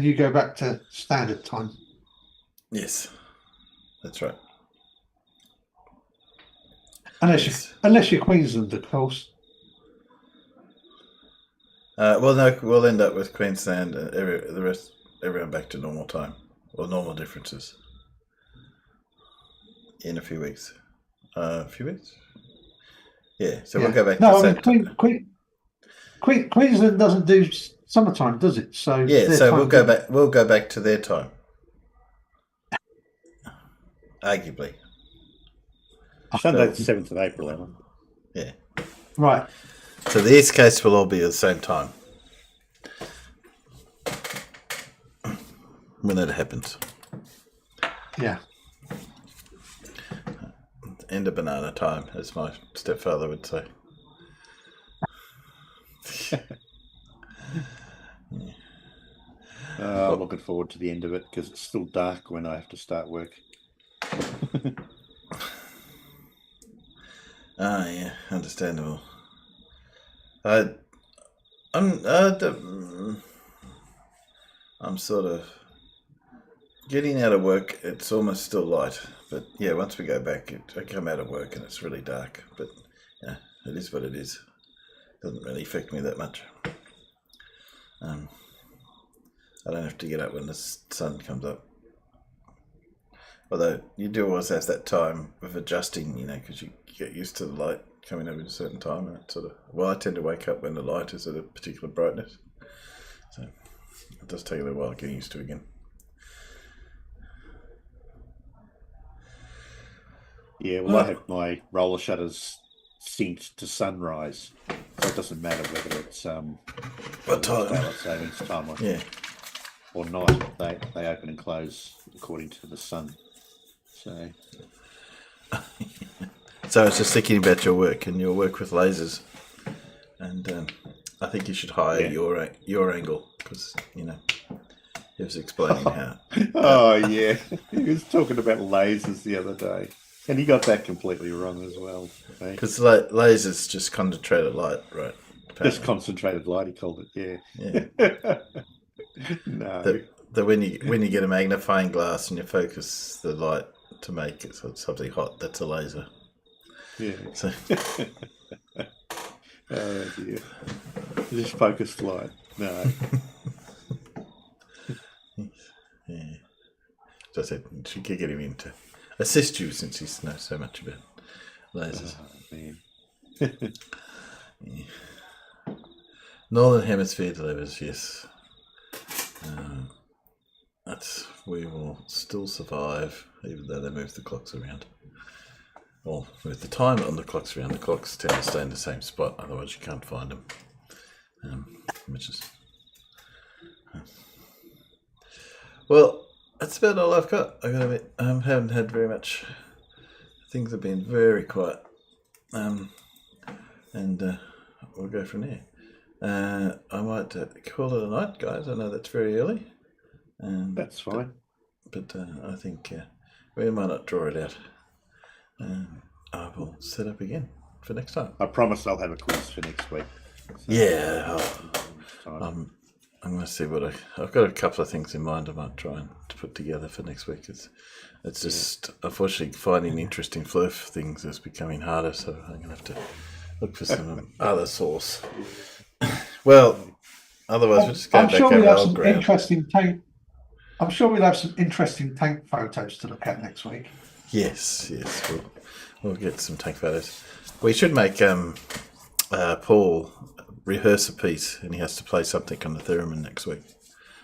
you go back to standard time. Yes, that's right. Unless you're Queensland, of course. Well, no, we'll end up with Queensland and everyone back to normal time or normal differences in a few weeks. A few weeks? Yeah, so we'll go back to Queensland doesn't do summertime, does it? So yeah, so we'll go back. We'll go back to their time, arguably. Sunday, the 7th of April, Alan. Yeah. Right. So the East Coast will all be at the same time when that happens. Yeah. End of banana time, as my stepfather would say. I'm looking forward to the end of it because it's still dark when I have to start work. Yeah, understandable. I'm sort of getting out of work. It's almost still light, but yeah, once we go back, I come out of work and it's really dark. But yeah, it is what it is. Doesn't really affect me that much. I don't have to get up when the sun comes up. Although you do always have that time of adjusting, because you get used to the light coming up at a certain time, and it I tend to wake up when the light is at a particular brightness, so it does take a little while getting used to again. Yeah, well, I have my roller shutters synced to sunrise, so it doesn't matter whether it's what time? Daylight savings time or night. They open and close according to the sun. So I was just thinking about your work and your work with lasers, and I think you should hire your angle because he was explaining how. Oh yeah, he was talking about lasers the other day, and he got that completely wrong as well. Because lasers just concentrated light, right? Apparently. Just concentrated light, he called it. Yeah. No. That when you get a magnifying glass and you focus the light to make it something hot, that's a laser. Yeah. So. Oh dear. Just focused light. No. Yeah. So I said she could get him in to assist you since he knows so much about lasers. Oh, man. Yeah. Northern Hemisphere delivers, yes. We will still survive, even though they move the clocks around. Well, with the time on the clocks around, the clocks tend to stay in the same spot, otherwise you can't find them. Which is... Well, that's about all I've got. I gotta admit, I haven't had very much. Things have been very quiet. And we'll go from there. I might call it a night, guys. I know that's very early. That's fine. But I think we might not draw it out. I will set up again for next time. I promise I'll have a quiz for next week. So yeah. I'm going to see what I've got a couple of things in mind I might try and to put together for next week. It's just unfortunately finding interesting fluff things is becoming harder, so I'm going to have to look for some other source. Well, otherwise we'll just go back over old ground. I'm sure we'll have some interesting tank photos to look at next week. Yes, we'll get some tank photos. We should make Paul rehearse a piece, and he has to play something on the theremin next week.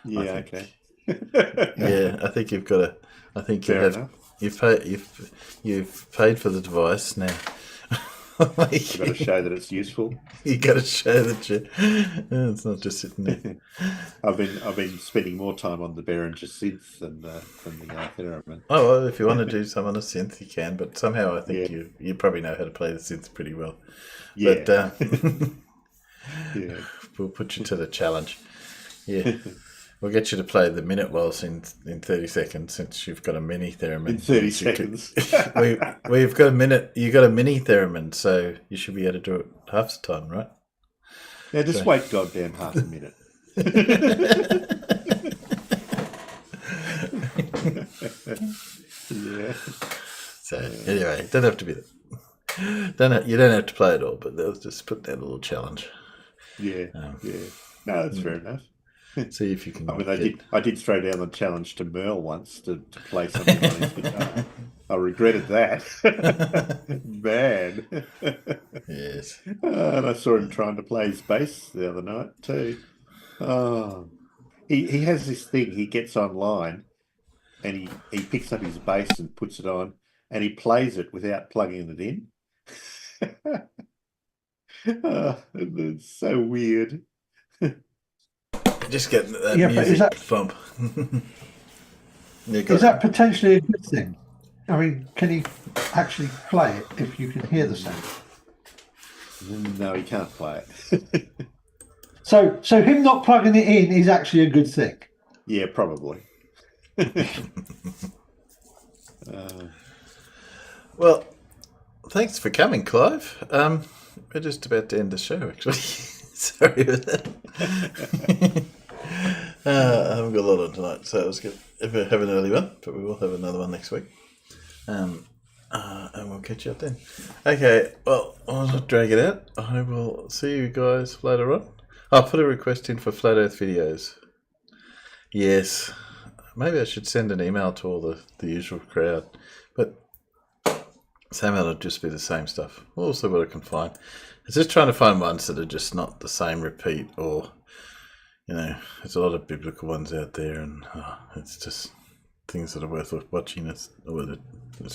Yeah, okay. Yeah, I think you've got to. I think you've paid for the device now. You've got to show that it's useful. You got to show that it's not just sitting there. I've been spending more time on the Behringer synth than the theremin. Oh well, if you want to do some on a synth, you can. But somehow I think you probably know how to play the synth pretty well. Yeah. But yeah, we'll put you to the challenge. Yeah. We'll get you to play the minute waltz in 30 seconds since you've got a mini theremin. In 30 seconds. We've got a minute. You got a mini theremin, so you should be able to do it half the time, right? Yeah, just wait goddamn half a minute. Yeah. So anyway, don't have to be that. You don't have to play it all, but they'll just put that little challenge. Yeah. Yeah. No, that's fair enough. See if you can. I mean, I did throw down the challenge to Merle once to play something on his guitar. I regretted that. Man. Yes. And I saw him trying to play his bass the other night too. Oh, he has this thing. He gets online and he picks up his bass and puts it on, and he plays it without plugging it in. It's so weird. Just getting that music bump. Is that potentially a good thing? I mean, can he actually play it if you can hear the sound? No, he can't play it. So him not plugging it in is actually a good thing. Yeah, probably. Well, thanks for coming, Clive. We're just about to end the show, actually. Sorry about that. I haven't got a lot on tonight, so I was going to have an early one, but we will have another one next week. And we'll catch you up then. Okay, well, I'll not drag it out. I will see you guys later on. I'll put a request in for Flat Earth videos. Yes. Maybe I should send an email to all the usual crowd. But somehow it'll just be the same stuff. We'll see what I can find. It's just trying to find ones that are just not the same repeat, or, there's a lot of biblical ones out there, and it's just things that are worth watching. It's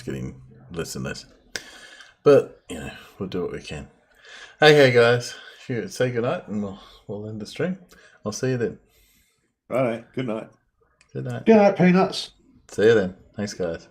getting less and less. But, we'll do what we can. Okay, guys, say goodnight, and we'll end the stream. I'll see you then. All right, good night. Good night. Good night, Peanuts. See you then. Thanks, guys.